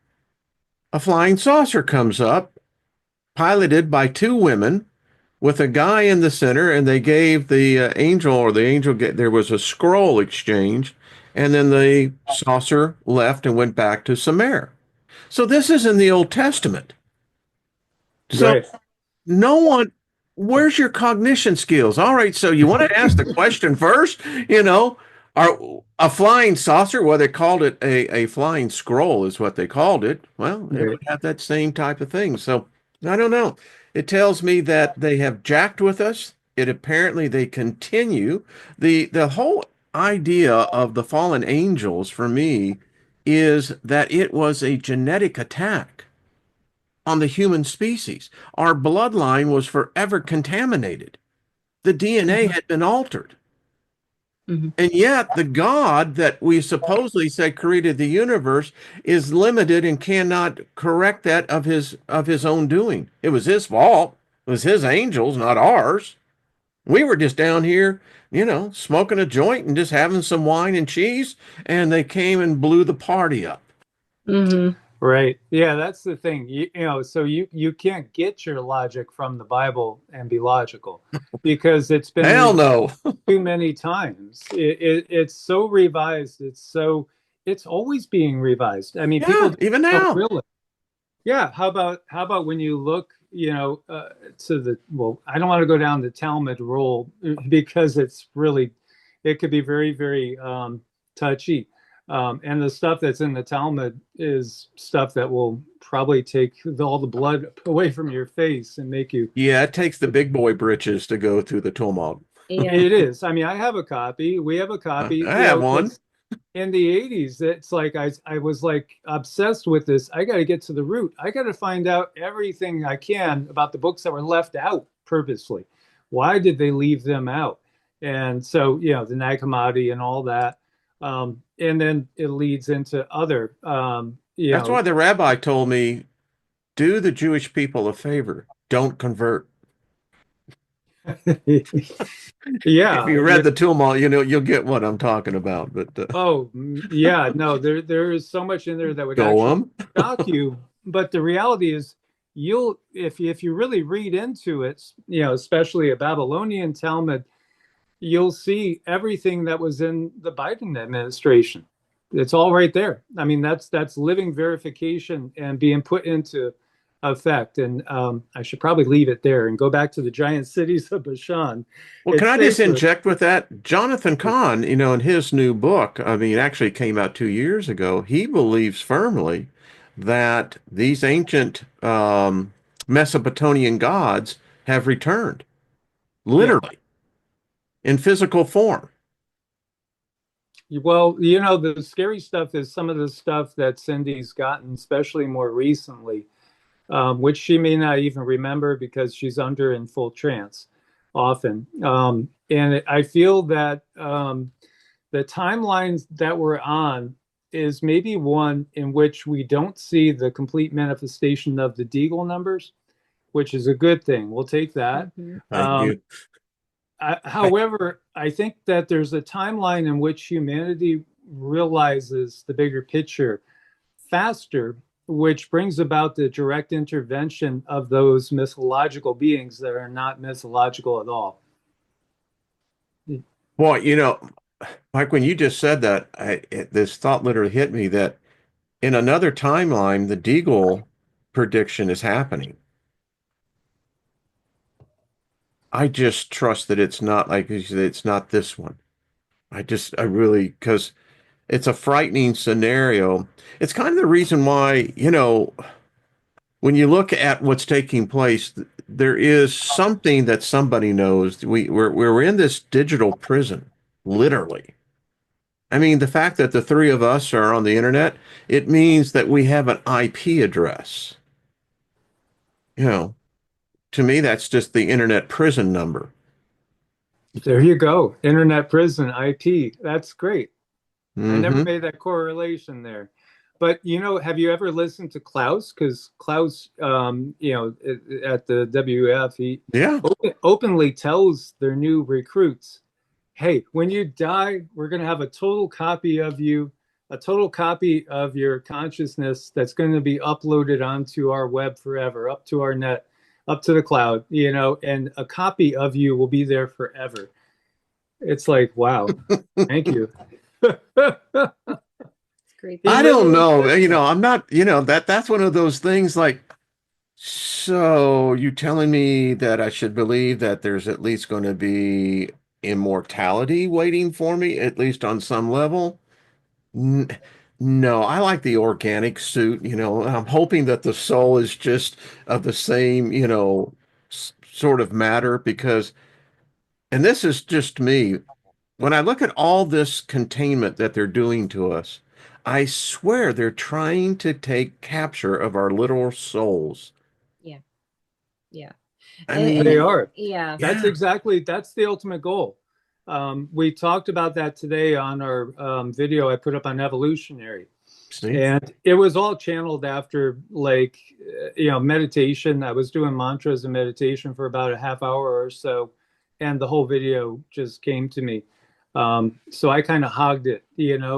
a flying saucer comes up, piloted by 2 women with a guy in the center, and they gave the angel, or the angel, there was a scroll exchange, and then the saucer left and went back to Sumer. So this is in the Old Testament. So Right. no one, where's your cognition skills? All right, so you want to ask the question first, are a flying saucer, well, they called it a flying scroll is what they called it. Well, it Right. would have that same type of thing. So I don't know. It tells me that they have jacked with us. It apparently they continue. The whole idea of the fallen angels for me is that it was a genetic attack on the human species. Our bloodline was forever contaminated. The DNA Mm-hmm. had been altered. Mm-hmm. And yet, the God that we supposedly say created the universe is limited and cannot correct that of his own doing. It was his fault. It was his angels, not ours. We were just down here, smoking a joint and just having some wine and cheese, and they came and blew the party up. Mm-hmm. Right. Yeah, that's the thing. So you can't get your logic from the Bible and be logical because it's been Hell revised no. too many times. It's so revised. It's always being revised. I mean, people Yeah, even don't now. realize. Yeah. How about when you look, I don't want to go down the Talmud rule because it could be very, very touchy. And the stuff that's in the Talmud is stuff that will probably take all the blood away from your face and make you. Yeah, it takes the big boy britches to go through the tumult. Yeah. It is. I mean, I have a copy. We have a I copy, have one. because in the 80s, it's like I was like obsessed with this. I got to get to the root. I got to find out everything I can about the books that were left out purposely. Why did they leave them out? And so, the Nag Hammadi and all that. And then it leads into other, That's why the rabbi told me, do the Jewish people a favor. Don't convert. If yeah, you yeah. read the tumult, you'll get what I'm talking about. But Oh, yeah. No, there is so much in there that would go actually on. shock you. But the reality is, if you really read into it, especially a Babylonian Talmud, you'll see everything that was in the Biden administration. It's all right there. I mean, that's living verification and being put into effect. And I should probably leave it there and go back to the giant cities of Bashan. Well, can It's I just safer. inject with that? Jonathan Cahn, in his new book, I mean, it actually came out 2 years ago. He believes firmly that these ancient Mesopotamian gods have returned, Yeah. literally, in physical form. Well, the scary stuff is some of the stuff that Cindy's gotten, especially more recently. which she may not even remember because she's under in full trance often. And I feel that the timelines that we're on is maybe one in which we don't see the complete manifestation of the Deagle numbers, which is a good thing. We'll take that. Thank you. However, I think that there's a timeline in which humanity realizes the bigger picture faster, which brings about the direct intervention of those mythological beings that are not mythological at all. Boy, Mike, when you just said that, this thought literally hit me that in another timeline, the Deagle prediction is happening. I just trust that it's not like you said, it's not this one. I really, because it's a frightening scenario. It's kind of the reason why, when you look at what's taking place, there is something that somebody knows. We're in this digital prison, literally. I mean, the fact that the three of us are on the internet, it means that we have an IP address. You know, to me, that's just the internet prison number. There you go. Internet prison IP. That's great. I never Hmm. made that correlation there. But have you ever listened to Klaus? Because Klaus, at the WF, he Yeah. openly tells their new recruits, "Hey, when you die, we're going to have a total copy of you, a total copy of your consciousness that's going to be uploaded onto our web forever, up to our net, up to the cloud, and a copy of you will be there forever." It's like, wow, thank you. Great. He I don't literally know. says that. I'm not, that's one of those things like, so you telling me that I should believe that there's at least going to be immortality waiting for me, at least on some level? N No, I like the organic suit, and I'm hoping that the soul is just of the same, sort of matter because, and this is just me, when I look at all this containment that they're doing to us, I swear they're trying to take capture of our literal souls. Yeah. Yeah. I They mean, are. Yeah. That's yeah, that's the ultimate goal. We talked about that today on our video I put up on evolutionary. see? And it was all channeled after meditation. I was doing mantras and meditation for about a half hour or so, and the whole video just came to me. So I kind of hogged it,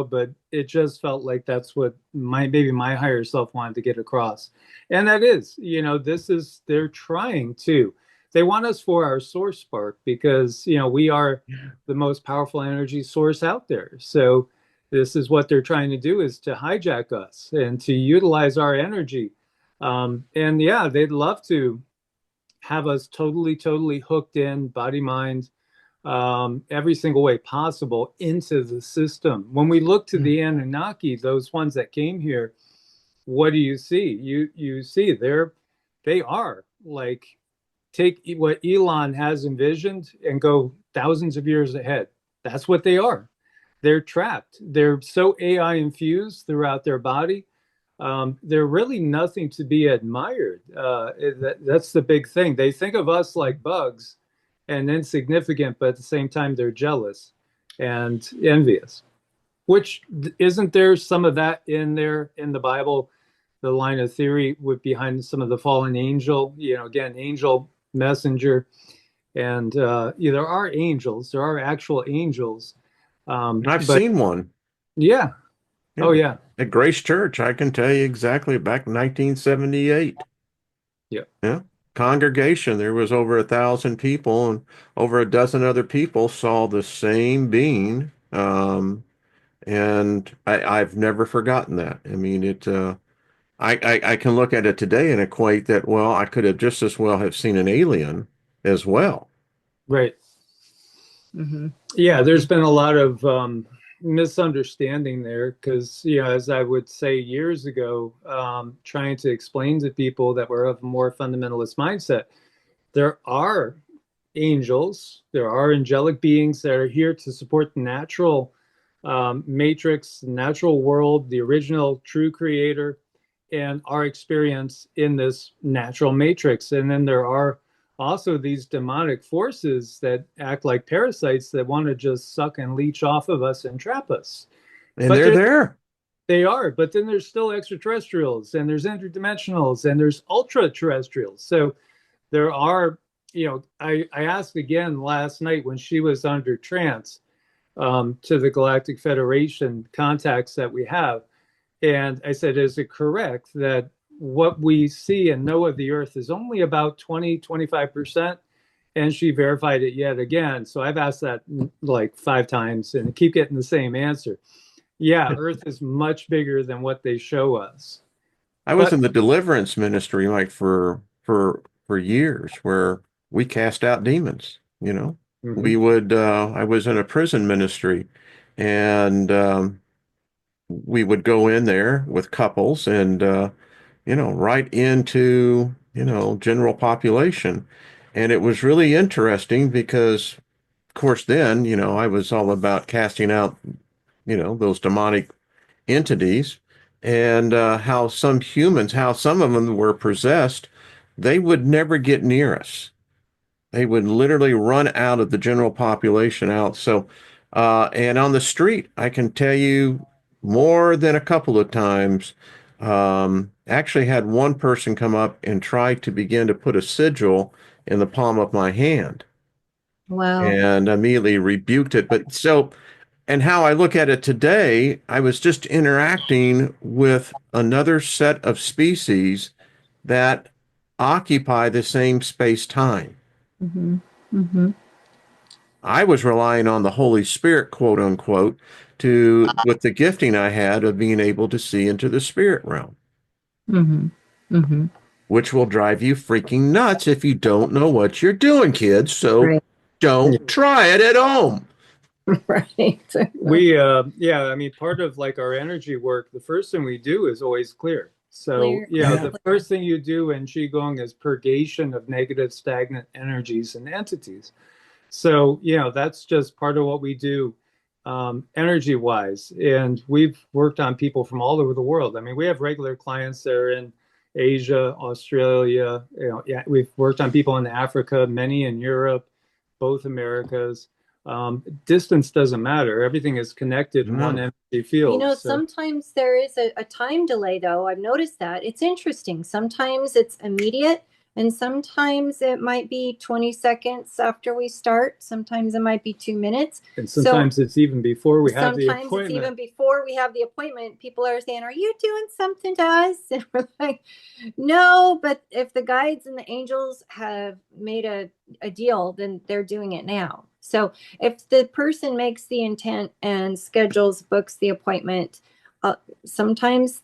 but it just felt like that's what maybe my higher self wanted to get across. And that is, they're trying to. They want us for our source spark because, we are the most powerful energy source out there. So this is what they're trying to do, is to hijack us and to utilize our energy. And yeah, they'd love to have us totally, totally hooked in, body, mind, every single way possible into the system. When we look to the Anunnaki, those ones that came here, what do you see? You see they are like, take what Elon has envisioned and go thousands of years ahead. That's what they are. They're trapped. They're so AI infused throughout their body. They're really nothing to be admired. That's the big thing. They think of us like bugs and insignificant, but at the same time, they're jealous and envious. Which, isn't there some of that in there in the Bible? The line of theory with behind some of the fallen angel, again, angel, messenger, and there are angels, there are actual angels, I've but seen one. yeah, Yeah. oh yeah, At Grace Church, I can tell you exactly back in 1978. yeah, Yeah. Congregation, there was over 1,000 people, and over a dozen other people saw the same being. And I've never forgotten that. I mean, I can look at it today and equate that, well, I could have just as well have seen an alien as well. right. Hmm. Yeah, there's been a lot of misunderstanding there because, as I would say years ago, trying to explain to people that were of a more fundamentalist mindset, there are angels, there are angelic beings that are here to support the natural matrix, the natural world, the original true creator. and our experience in this natural matrix. And then there are also these demonic forces that act like parasites that want to just suck and leech off of us and trap us. And But they're there. they are, but then there's still extraterrestrials, and there's interdimensionals, and there's ultra terrestrials. So there are, I asked again last night when she was under trance, to the Galactic Federation contacts that we have. And I said, is it correct that what we see and know of the Earth is only about 20-25%? And she verified it yet again. So I've asked that like 5 times and keep getting the same answer. Yeah, Earth is much bigger than what they show us. I was But in the deliverance ministry like for years where we cast out demons, you know. We Mhm. would I was in a prison ministry and we would go in there with couples and right into, general population. And it was really interesting because of course then, I was all about casting out, those demonic entities and how some humans, how some of them were possessed, they would never get near us. They would literally run out of the general population out. So, and on the street, I can tell you more than a couple of times, actually had one person come up and try to begin to put a sigil in the palm of my hand Wow. and immediately rebuked it. But so, and how I look at it today, I was just interacting with another set of species that occupy the same space time. Mm-hmm. Mm-hmm. I was relying on the Holy Spirit, quote unquote, to with the gifting I had of being able to see into the spirit realm, Mm-hmm. Mm-hmm. which will drive you freaking nuts if you don't know what you're doing, kids. So Right. don't try it at home. Right. Yeah, I mean, part of like our energy work, the first thing we do is always clear. So, Clear, yeah, clear, Yeah. the clear. first thing you do in Qigong is purgation of negative, stagnant energies and entities. So, that's just part of what we do, energy wise. And we've worked on people from all over the world. I mean, we have regular clients that are in Asia, Australia. Yeah, we've worked on people in Africa, many in Europe, both Americas. Distance doesn't matter. Everything is connected in one No. energy field. So, Sometimes there is a time delay, though. I've noticed that. It's interesting. Sometimes it's immediate, and sometimes it might be 20 seconds after we start. Sometimes it might be 2 minutes. and So sometimes it's even before we have the sometimes it's even appointment. before we have the appointment. People are saying, "Are you doing something to us?" And we're like, "No, but if the guides and the angels have made a deal, then they're doing it now." So if the person makes the intent and schedules, books the appointment, sometimes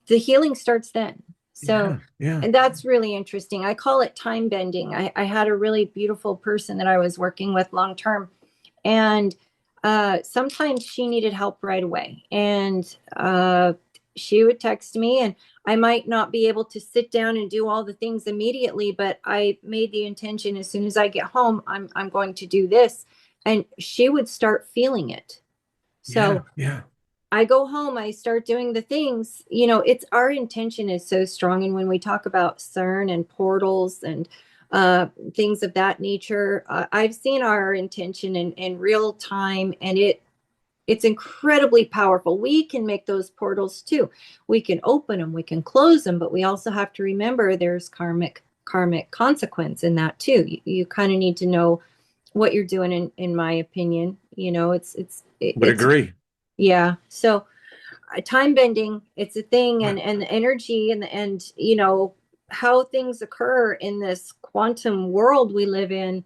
the healing starts then. So, Yeah. Yeah. and that's really interesting. I call it time bending. I had a really beautiful person that I was working with long term, and sometimes she needed help right away. And she would text me, and I might not be able to sit down and do all the things immediately, but I made the intention as soon as I get home, I'm going to do this. And she would start feeling it. Yeah. So Yeah. I go home, I start doing the things, it's our intention is so strong. And when we talk about CERN and portals and things of that nature, I've seen our intention in real time, and it's incredibly powerful. We can make those portals too. We can open them, we can close them, but we also have to remember there's karmic consequence in that too. You kind of need to know what you're doing, in my opinion. Would It's agree. yeah. So time bending, it's a thing, Wow. and the energy and how things occur in this quantum world we live in,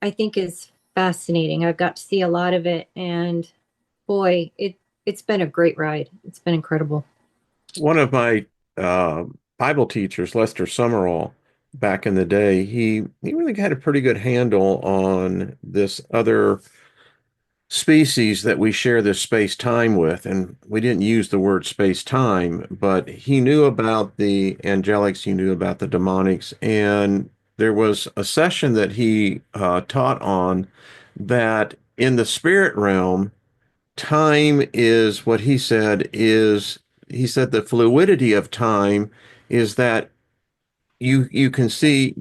I think is fascinating. I've got to see a lot of it, and boy, it's been a great ride. It's been incredible. One of my uh, Bible teachers, Lester Summerall, back in the day, he really had a pretty good handle on this other species that we share this space time with. And we didn't use the word space time, but he knew about the angelics, he knew about the demonics. And there was a session that he taught on that in the spirit realm, time is what he said is he said the fluidity of time is that you can see,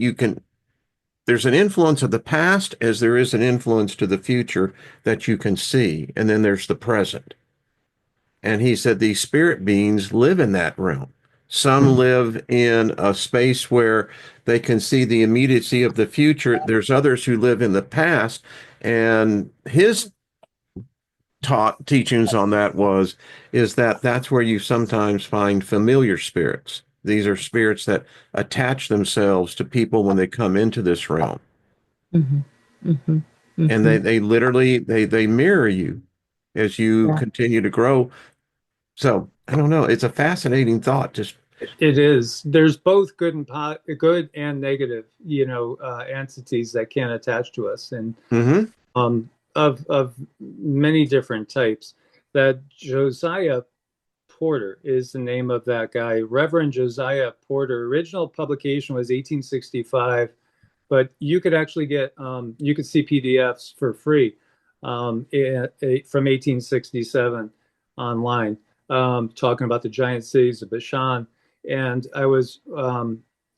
there's an influence of the past as there is an influence to the future that you can see, and then there's the present. And he said these spirit beings live in that realm. Some live in a space where they can see the immediacy of the future. There's others who live in the past. And his taught teachings on that is that that's where you sometimes find familiar spirits. These are spirits that attach themselves to people when they come into this realm. Mm-hmm. Mm-hmm. And Mm-hmm. they literally they mirror you as you Yeah. continue to grow. So I don't know. It's a fascinating thought. Just It is. There's both good and good and negative, entities that can attach to us, and hmm of many different types. That Josiah Porter is the name of that guy, Reverend Josiah Porter. Original publication was 1865, but you could actually get you could see PDFs for free from 1867 online, talking about the giant cities of Bashan. And I was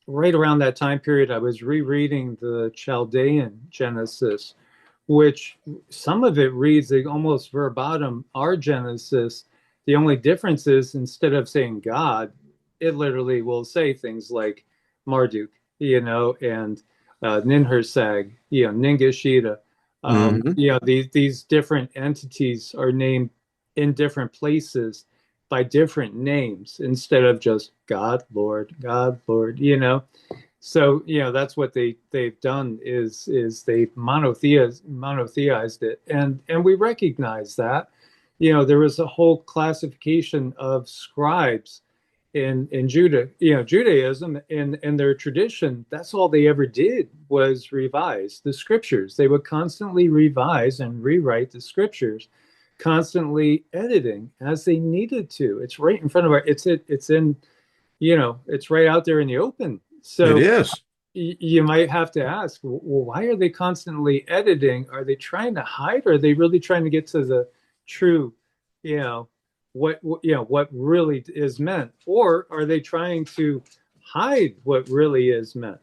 right around that time period, I was rereading the Chaldean Genesis, which some of it reads like almost verbatim our Genesis. The only difference is instead of saying God, it literally will say things like Marduk, and Ninhursag, Ningishita. hmm These different entities are named in different places by different names instead of just God, Lord. So that's what they've done is they monotheized it, and we recognize that. There was a whole classification of scribes in Judaism, and their tradition. That's all they ever did was revise the scriptures. They would constantly revise and rewrite the scriptures, constantly editing as they needed to. It's right in front of our. It's in it's right out there in the open. It So is. you might have to ask, well, why are they constantly editing? Are they trying to hide, or are they really trying to get to the true, you know, what really is meant, or are they trying to hide what really is meant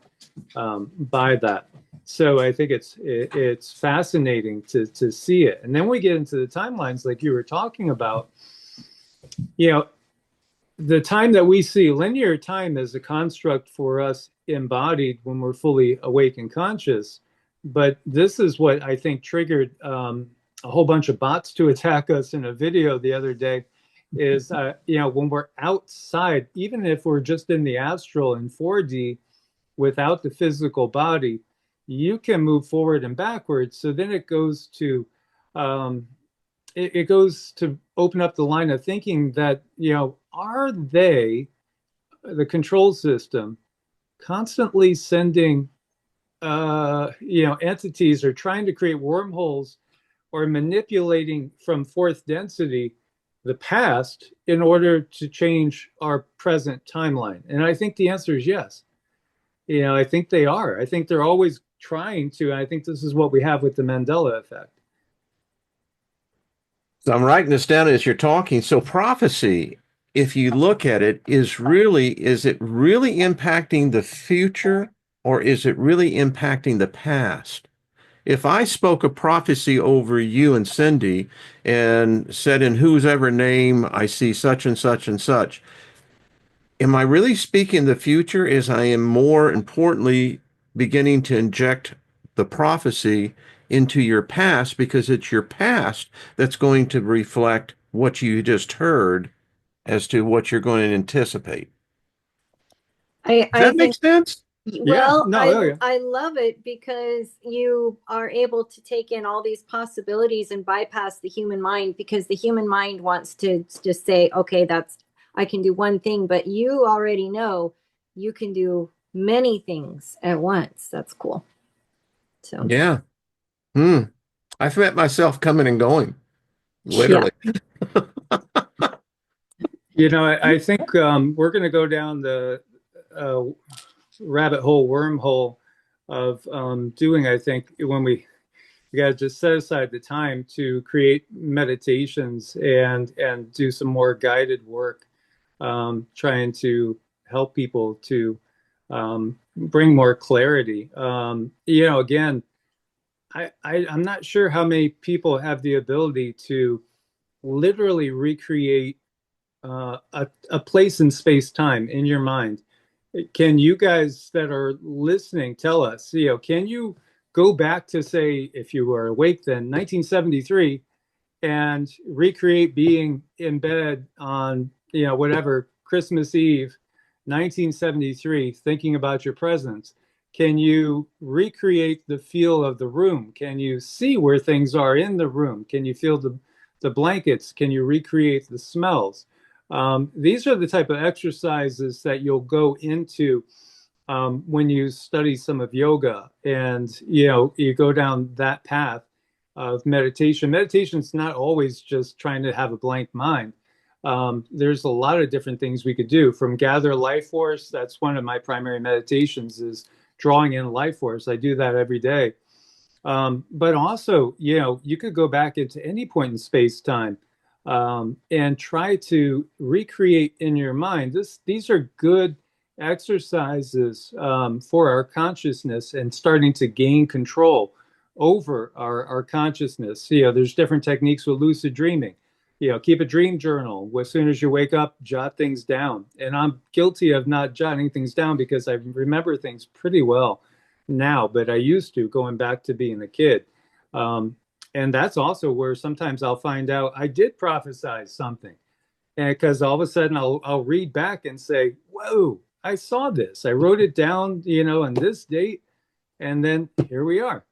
by that? So I think it's fascinating to see it, and then we get into the timelines like you were talking about. You know, the time that we see, linear time, is a construct for us embodied when we're fully awake and conscious. But this is what I think triggered a whole bunch of bots to attack us in a video the other day. Is when we're outside, even if we're just in the astral in 4D without the physical body, you can move forward and backwards. So then um, it goes to open up the line of thinking that, are they, the control system, constantly sending, entities, or trying to create wormholes, or manipulating from fourth density the past in order to change our present timeline? And I think the answer is yes. I think they are. I think they're always trying to. And I think this is what we have with the Mandela effect. So I'm writing this down as you're talking. So prophecy, if you look at it, is it really impacting the future or is it really impacting the past? If I spoke a prophecy over you and Cindy and said in whose ever name I see such and such, am I really speaking the future as I am more importantly beginning to inject the prophecy into your past because it's your past that's going to reflect what you just heard as to what you're going to anticipate? Does I that make think, sense? Yeah, well, no, oh, yeah. I love it because you are able to take in all these possibilities and bypass the human mind, because the human mind wants to just say, okay, I can do one thing, but you already know you can do many things at once. That's cool. So, Yeah. Hmm. I've met myself coming and going, yeah. literally. I think we're going to go down the uh, rabbit hole, wormhole of doing. I think when we got to just set aside the time to create meditations and do some more guided work trying to help people to bring more clarity. Again, I'm not sure how many people have the ability to literally recreate a place in space time in your mind. Can you guys that are listening tell us, can you go back to, say, if you were awake then, 1973, and recreate being in bed on, whatever, Christmas Eve, 1973, thinking about your presents? Can you recreate the feel of the room? Can you see where things are in the room? Can you feel the blankets? Can you recreate the smells? These are the type of exercises that you'll go into when you study some of yoga, and you go down that path of meditation. Meditation is not always just trying to have a blank mind. There's a lot of different things we could do, from gather life force. That's one of my primary meditations, is drawing in life force. I do that every day. But also, you could go back into any point in space time and try to recreate in your mind. These are good exercises for our consciousness and starting to gain control over our consciousness. There's different techniques with lucid dreaming. Keep a dream journal. As soon as you wake up, jot things down. And I'm guilty of not jotting things down because I remember things pretty well now, but I used to, going back to being a kid. And that's also where sometimes I'll find out I did prophesize something. And because all of a sudden I'll read back and say, whoa, I saw this. I wrote it down, on this date. And then here we are.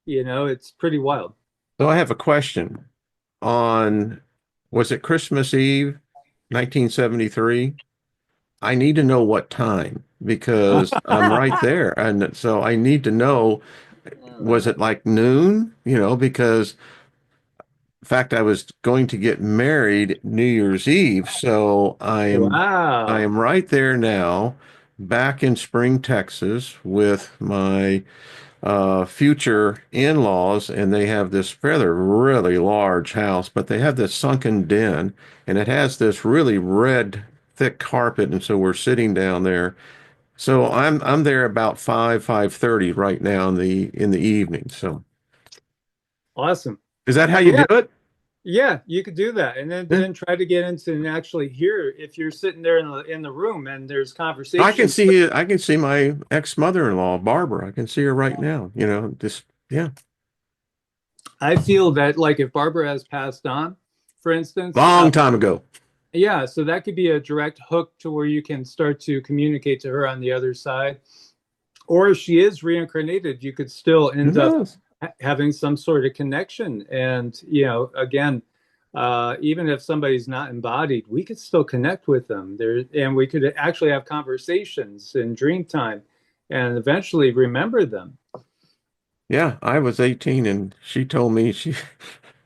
It's pretty wild. So I have a question on, was it Christmas Eve, 1973? I need to know what time because I'm right there. And so I need to know, was it like noon? Because in fact, I was going to get married New Year's Eve. So I Wow. am right there now, back in Spring, Texas with my future in-laws, and they have this rather really large house, but they have this sunken den, and it has this really red thick carpet, and so we're sitting down there. So I'm there about 5:30 right now in the evening. So Awesome. is that how you do Yeah. it? Yeah, you could do that, and then Yeah. then try to get into and actually hear if you're sitting there in the room and there's I can conversation. see my ex-mother-in-law, Barbara. I can see her right now, just yeah. I feel that, like, if Barbara has passed on, for instance, Long time ago. yeah, so that could be a direct hook to where you can start to communicate to her on the other side. Or if she is reincarnated, you could still Who end up knows? having some sort of connection. And, again, even if somebody's not embodied, we could still connect with them there, and we could actually have conversations in dream time and eventually remember them. Yeah, I was 18 and she told me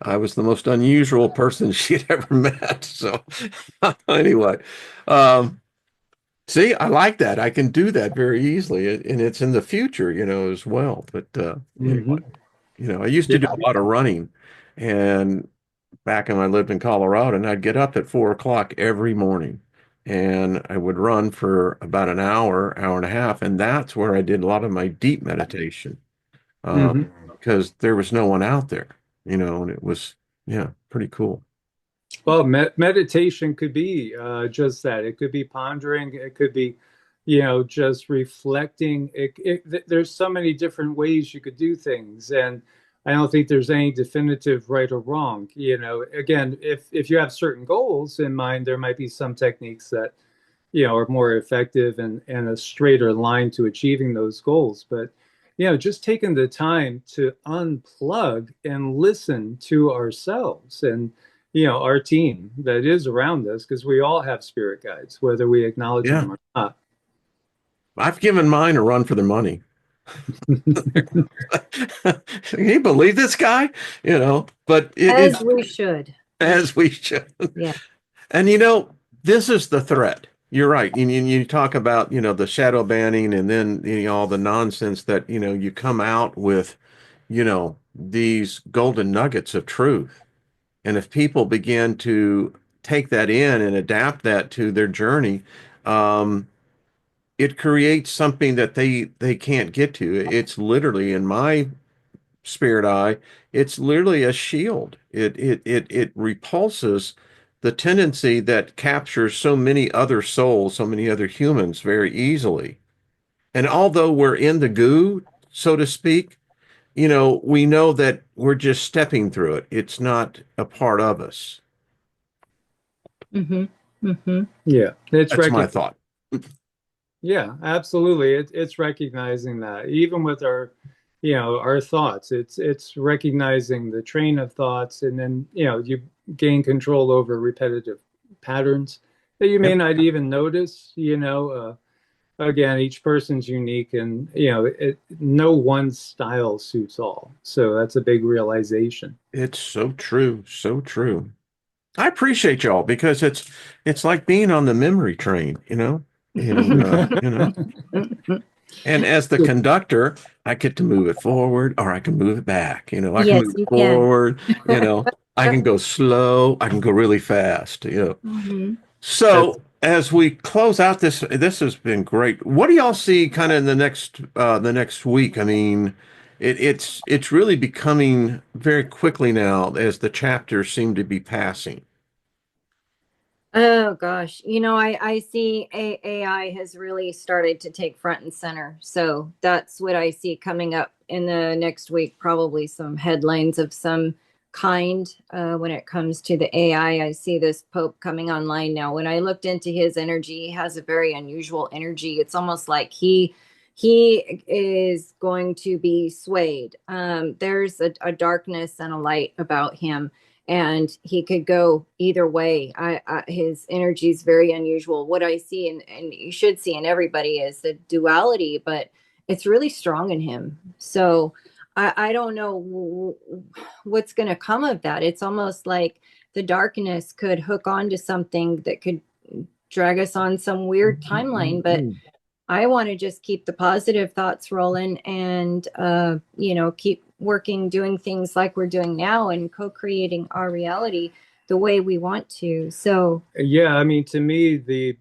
I was the most unusual person she'd ever met. So anyway, um, see, I like that. I can do that very easily, and it's in the future, as well. But anyway, Hmm. I used to do Yeah. a lot of running, and back when I lived in Colorado, and I'd get up at 4 o'clock every morning, and I would run for about an hour, hour and a half, and that's where I did a lot of my deep meditation, uh, Hmm. because there was no one out there, and it was, yeah, pretty cool. Well, meditation could be just that. It could be pondering. It could be, just reflecting. There's so many different ways you could do things, and I don't think there's any definitive right or wrong. Again, if you have certain goals in mind, there might be some techniques that, are more effective and a straighter line to achieving those goals. But, just taking the time to unplug and listen to ourselves and, our team that is around us, because we all have spirit guides, whether we acknowledge Yeah, them or not. I've given mine a run for their money. Can you believe this guy? But As we should. as we should. Yeah. And this is the threat. You're right. You talk about, the shadow banning, and then, all the nonsense that, you come out with, these golden nuggets of truth. And if people begin to take that in and adapt that to their journey, um, it creates something that they can't get to. It's literally, in my spirit eye, it's literally a shield. It repulses the tendency that captures so many other souls, so many other humans very easily. And although we're in the goo, so to speak, we know that we're just stepping through it. It's not a part of us. Mm-hmm. Mm-hmm. Yeah, it's That's my thought. Yeah, absolutely. It's recognizing that even with our, our thoughts, it's recognizing the train of thoughts, and then, you gain control over repetitive patterns that you may Yep. not even notice. Again, each person's unique, and no one style suits all. So that's a big realization. It's so true, so true. I appreciate y'all because it's like being on the memory train, and and as the conductor, I get to move it forward or I can move it back. I can Yes, move it you can. forward, I can go slow, I can go really fast. Mm-hmm. So as we close out this has been great. What do y'all see kind of in the next week? I mean, it's really becoming very quickly now as the chapters seem to be passing. Oh gosh, I see AI has really started to take front and center. So that's what I see coming up in the next week, probably some headlines of some kind when it comes to the AI. I see this Pope coming online now. When I looked into his energy, he has a very unusual energy. It's almost like he is going to be swayed. There's a darkness and a light about him, and he could go either way. His energy is very unusual. What I see, and you should see in everybody, is the duality, but it's really strong in him. So I don't know what's going to come of that. It's almost like the darkness could hook on to something that could drag us on some weird timeline, but I want to just keep the positive thoughts rolling, and keep working, doing things like we're doing now, and co-creating our reality the way we want to. So Yeah, I mean, to me, the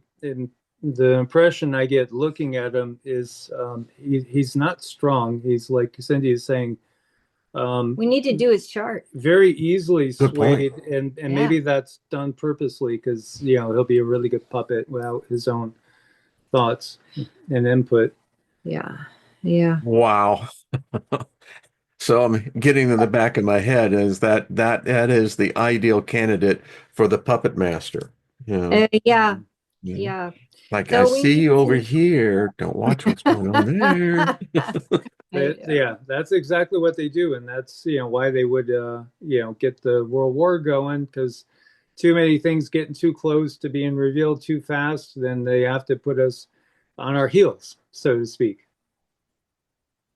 impression I get looking at him is, he's not strong. He's, like Cindy is saying, we need to do his chart. very easily Good point. swayed, and Yeah. maybe that's done purposely because he'll be a really good puppet without his own thoughts and input. Yeah. Yeah. Wow. So I'm getting in the back of my head is that is the ideal candidate for the puppet master. Yeah. Yeah. Yeah. Like, I So we see need you over to. here. Don't watch what's going on there. Yeah, that's exactly what they do, and that's why they would get the World War going, because too many things getting too close to being revealed too fast, then they have to put us on our heels, so to speak.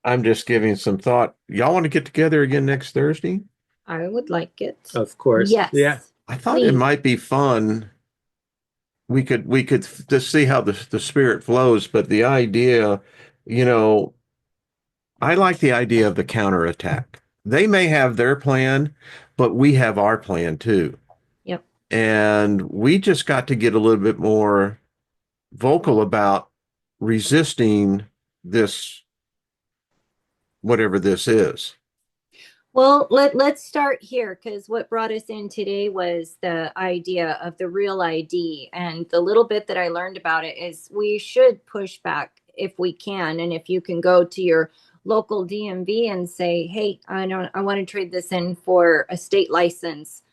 I'm just giving some thought. Y'all want to get together again next Thursday? I would like it. Of course. Yes. Yeah. I thought it Please. might be fun. We could just see how the spirit flows, but the idea, you know, I like the idea of the counterattack. They may have their plan, but we have our plan too. Yep. And we just got to get a little bit more vocal about resisting this, whatever this is. Well, let's start here, because what brought us in today was the idea of the real ID. And the little bit that I learned about it is we should push back if we can. And if you can go to your local DMV and say, hey, I want to trade this in for a state license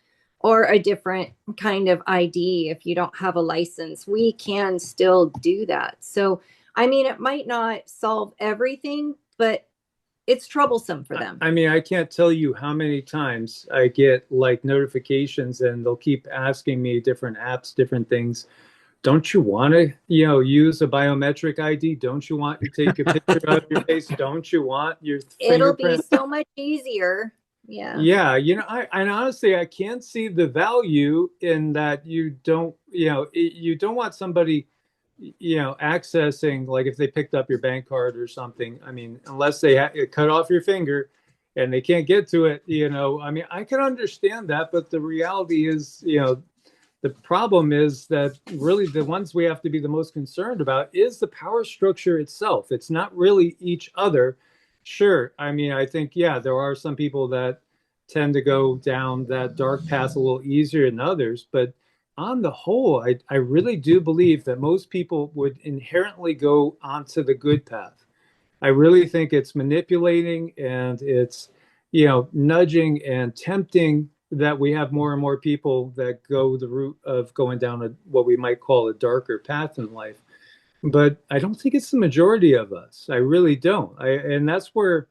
or a different kind of ID. If you don't have a license, we can still do that. So, I mean, it might not solve everything, but it's troublesome for them. I mean, I can't tell you how many times I get like notifications, and they'll keep asking me different apps, different things. Don't you want to, use a biometric ID? Don't you want to take a picture of your face? Don't you want your It'll be fingerprint? so much easier. Yeah. Yeah, and honestly, I can't see the value in that. You don't want somebody, accessing, like if they picked up your bank card or something. I mean, unless they cut off your finger and they can't get to it, I mean, I can understand that, but the reality is, The problem is that really the ones we have to be the most concerned about is the power structure itself. It's not really each other. Sure, I mean, I think, yeah, there are some people that tend to go down that dark path a little easier than others, but on the whole, I really do believe that most people would inherently go onto the good path. I really think it's manipulating and it's, nudging and tempting that we have more and more people that go the route of going down what we might call a darker path in life. But I don't think it's the majority of us. I really don't. And that's where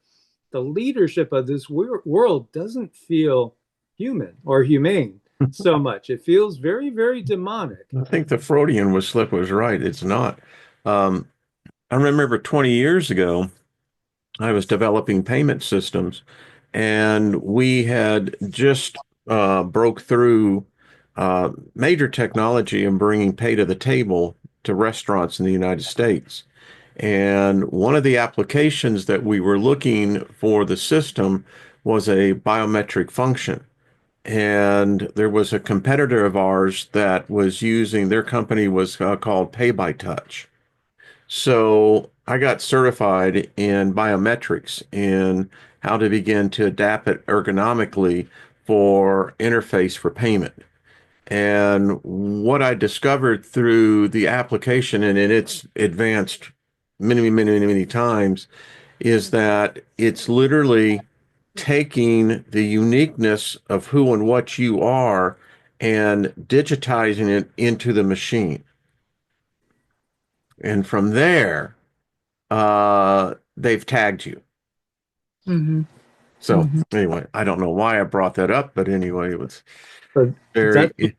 the leadership of this world doesn't feel human or humane so much. It feels very, very demonic. I think the Freudian slip was right. It's not. Um, I remember 20 years ago, I was developing payment systems, and we had just broke through major technology in bringing pay to the table to restaurants in the United States. And one of the applications that we were looking for the system was a biometric function. And there was a competitor of ours that was using, their company was called Pay by Touch. So I got certified in biometrics and how to begin to adapt it ergonomically for interface for payment. And what I discovered through the application, and it's advanced many, many, many, many times, is that it's literally taking the uniqueness of who and what you are and digitizing it into the machine. And from there, they've tagged you. Mm-hmm. So Mm-hmm. anyway, I don't know why I brought that up, but anyway, it was But very.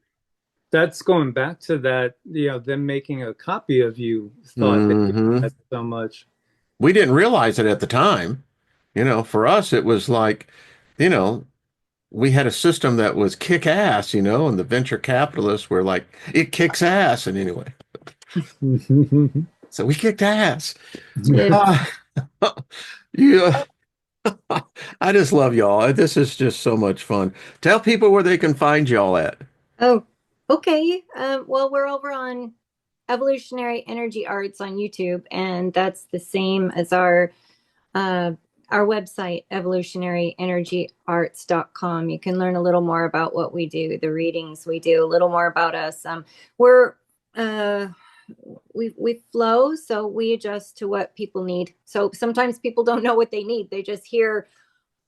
that's going back to that, them making a copy of you thought that you Mhm. had so much. We didn't realize it at the time. For us, it was like, you know, we had a system that was kick ass, and the venture capitalists were like, it kicks ass. And anyway, so we kicked ass. Did. Uh, yeah. I just love y'all. This is just so much fun. Tell people where they can find y'all at. Oh, okay. Well, we're over on Evolutionary Energy Arts on YouTube, and that's the same as our website, evolutionaryenergyarts.com. You can learn a little more about what we do, the readings we do, a little more about us. We're we flow, so we adjust to what people need. So sometimes people don't know what they need. They just hear,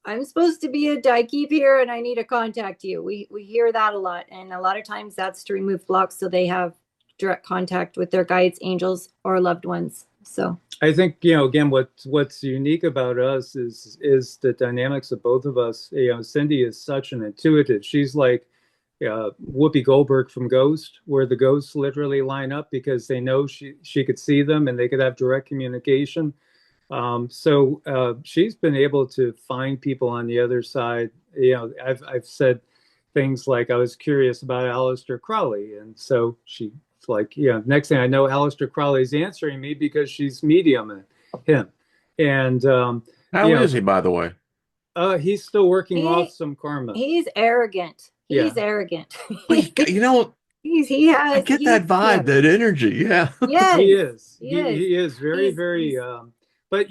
I'm supposed to be a dikeep here and I need to contact you. We hear that a lot. And a lot of times that's to remove blocks so they have direct contact with their guides, angels, or loved ones. So I think, again, what's unique about us is the dynamics of both of us. Cindy is such an intuitive. She's like Whoopi Goldberg from Ghost, where the ghosts literally line up because they know she could see them and they could have direct communication. So she's been able to find people on the other side. I've said things like I was curious about Aleister Crowley, and so she's like, next thing I know, Aleister Crowley's answering me because she's mediuming him. And How is he, by the way? he's still working off some karma. He's arrogant. He's arrogant. Well, he has. I get that vibe, that energy. Yeah. Yes, he is. Yes. He is very, very. But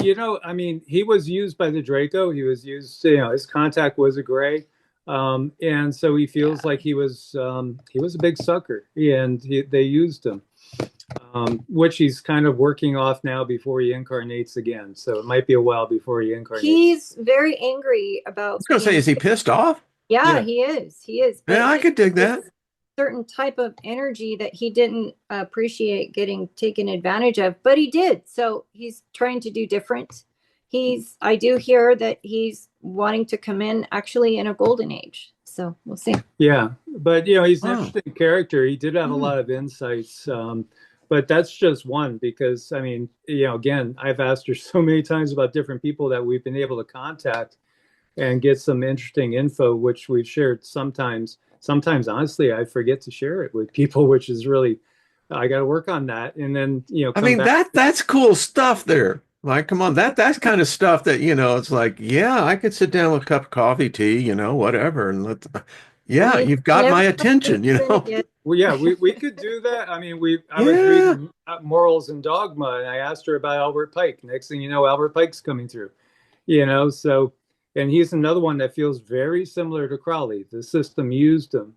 I mean, he was used by the Draco. He was used. His contact was a gray, and so he feels like he was a big sucker, and they used him, which he's kind of working off now before he incarnates again. So it might be a while before he incarnates. He's very angry about. I was going to say, is he pissed off? Yeah, he is. He is. Yeah, I could dig that. Certain type of energy that he didn't appreciate getting taken advantage of, but he did. So he's trying to do different. I do hear that he's wanting to come in actually in a golden age. So we'll see. Yeah, but he's an interesting character. He did have a lot of insights. But that's just one, because I mean, again, I've asked her so many times about different people that we've been able to contact and get some interesting info, which we've shared sometimes. Sometimes, honestly, I forget to share it with people, which is really, I got to work on that. And then, I mean, that's cool stuff there. Like, come on, that's kind of stuff that, it's like, yeah, I could sit down with a cup of coffee, tea, whatever. And Yeah, you've got Never my know attention, what you're gonna get. Well, yeah, we could do that. I mean, I was Yeah. reading Morals and Dogma, and I asked her about Albert Pike. Next thing you know, Albert Pike's coming through. So, and he's another one that feels very similar to Crowley. The system used him.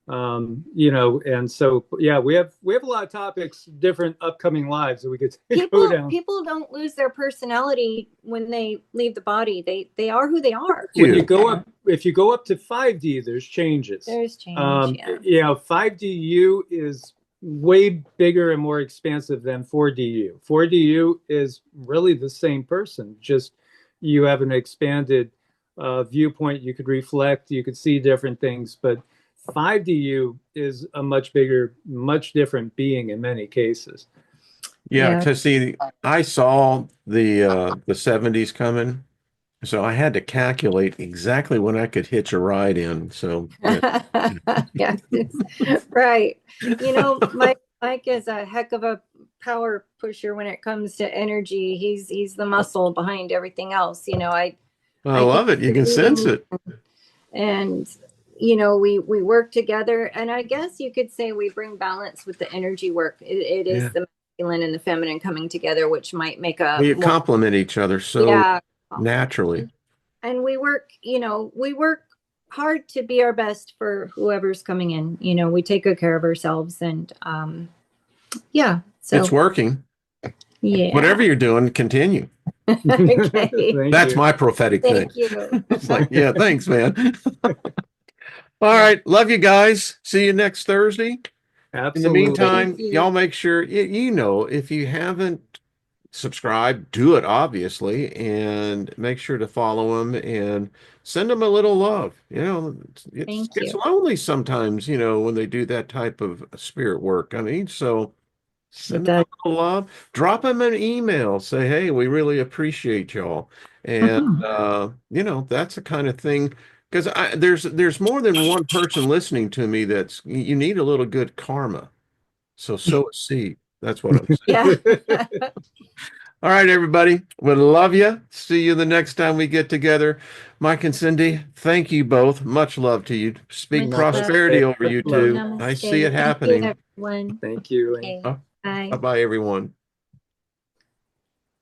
And so yeah, we have a lot of topics, different upcoming lives that we could go down. People don't lose their personality when they leave the body. They are who they are. When you go up, if you go up to 5D, there's changes. There's change. Yeah, 5DU is way bigger and more expansive than 4DU. 4DU is really the same person, just you have an expanded viewpoint. You could reflect, you could see different things, but 5DU is a much bigger, much different being in many cases. Yeah, to see, I saw the 70s coming, so I had to calculate exactly when I could hitch a ride in. So yeah, right. Mike is a heck of a power pusher when it comes to energy. He's the muscle behind everything else. I love it. You can sense it. And we work together, and I guess you could say we bring balance with the energy work. It is the masculine and the feminine coming together, which might make we complement each other so naturally. And we work hard to be our best for whoever's coming in. We take good care of ourselves, and so it's working. Yeah. Whatever you're doing, continue. Okay. That's my prophetic thing. Thank you. It's like, yeah, thanks, man. All right. Love you guys. See you next Thursday. Absolutely. In the meantime, y'all make sure, if you haven't subscribed, do it, obviously, and make sure to follow them and send them a little love. It gets lonely sometimes, when they do that type of spirit work. I mean, so send them a little love. Drop them an email. Say, hey, we really appreciate y'all. And, that's the kind of thing. Because there's more than one person listening to me you need a little good karma. So sow a seed. That's what I'm saying. Yeah. All right, everybody. We love you. See you the next time we get together. Mike and Cindy, thank you both. Much love to you. Speak prosperity over you two. I see it happening. Thank you, everyone. Thank you. Okay. Bye. Bye-bye, everyone.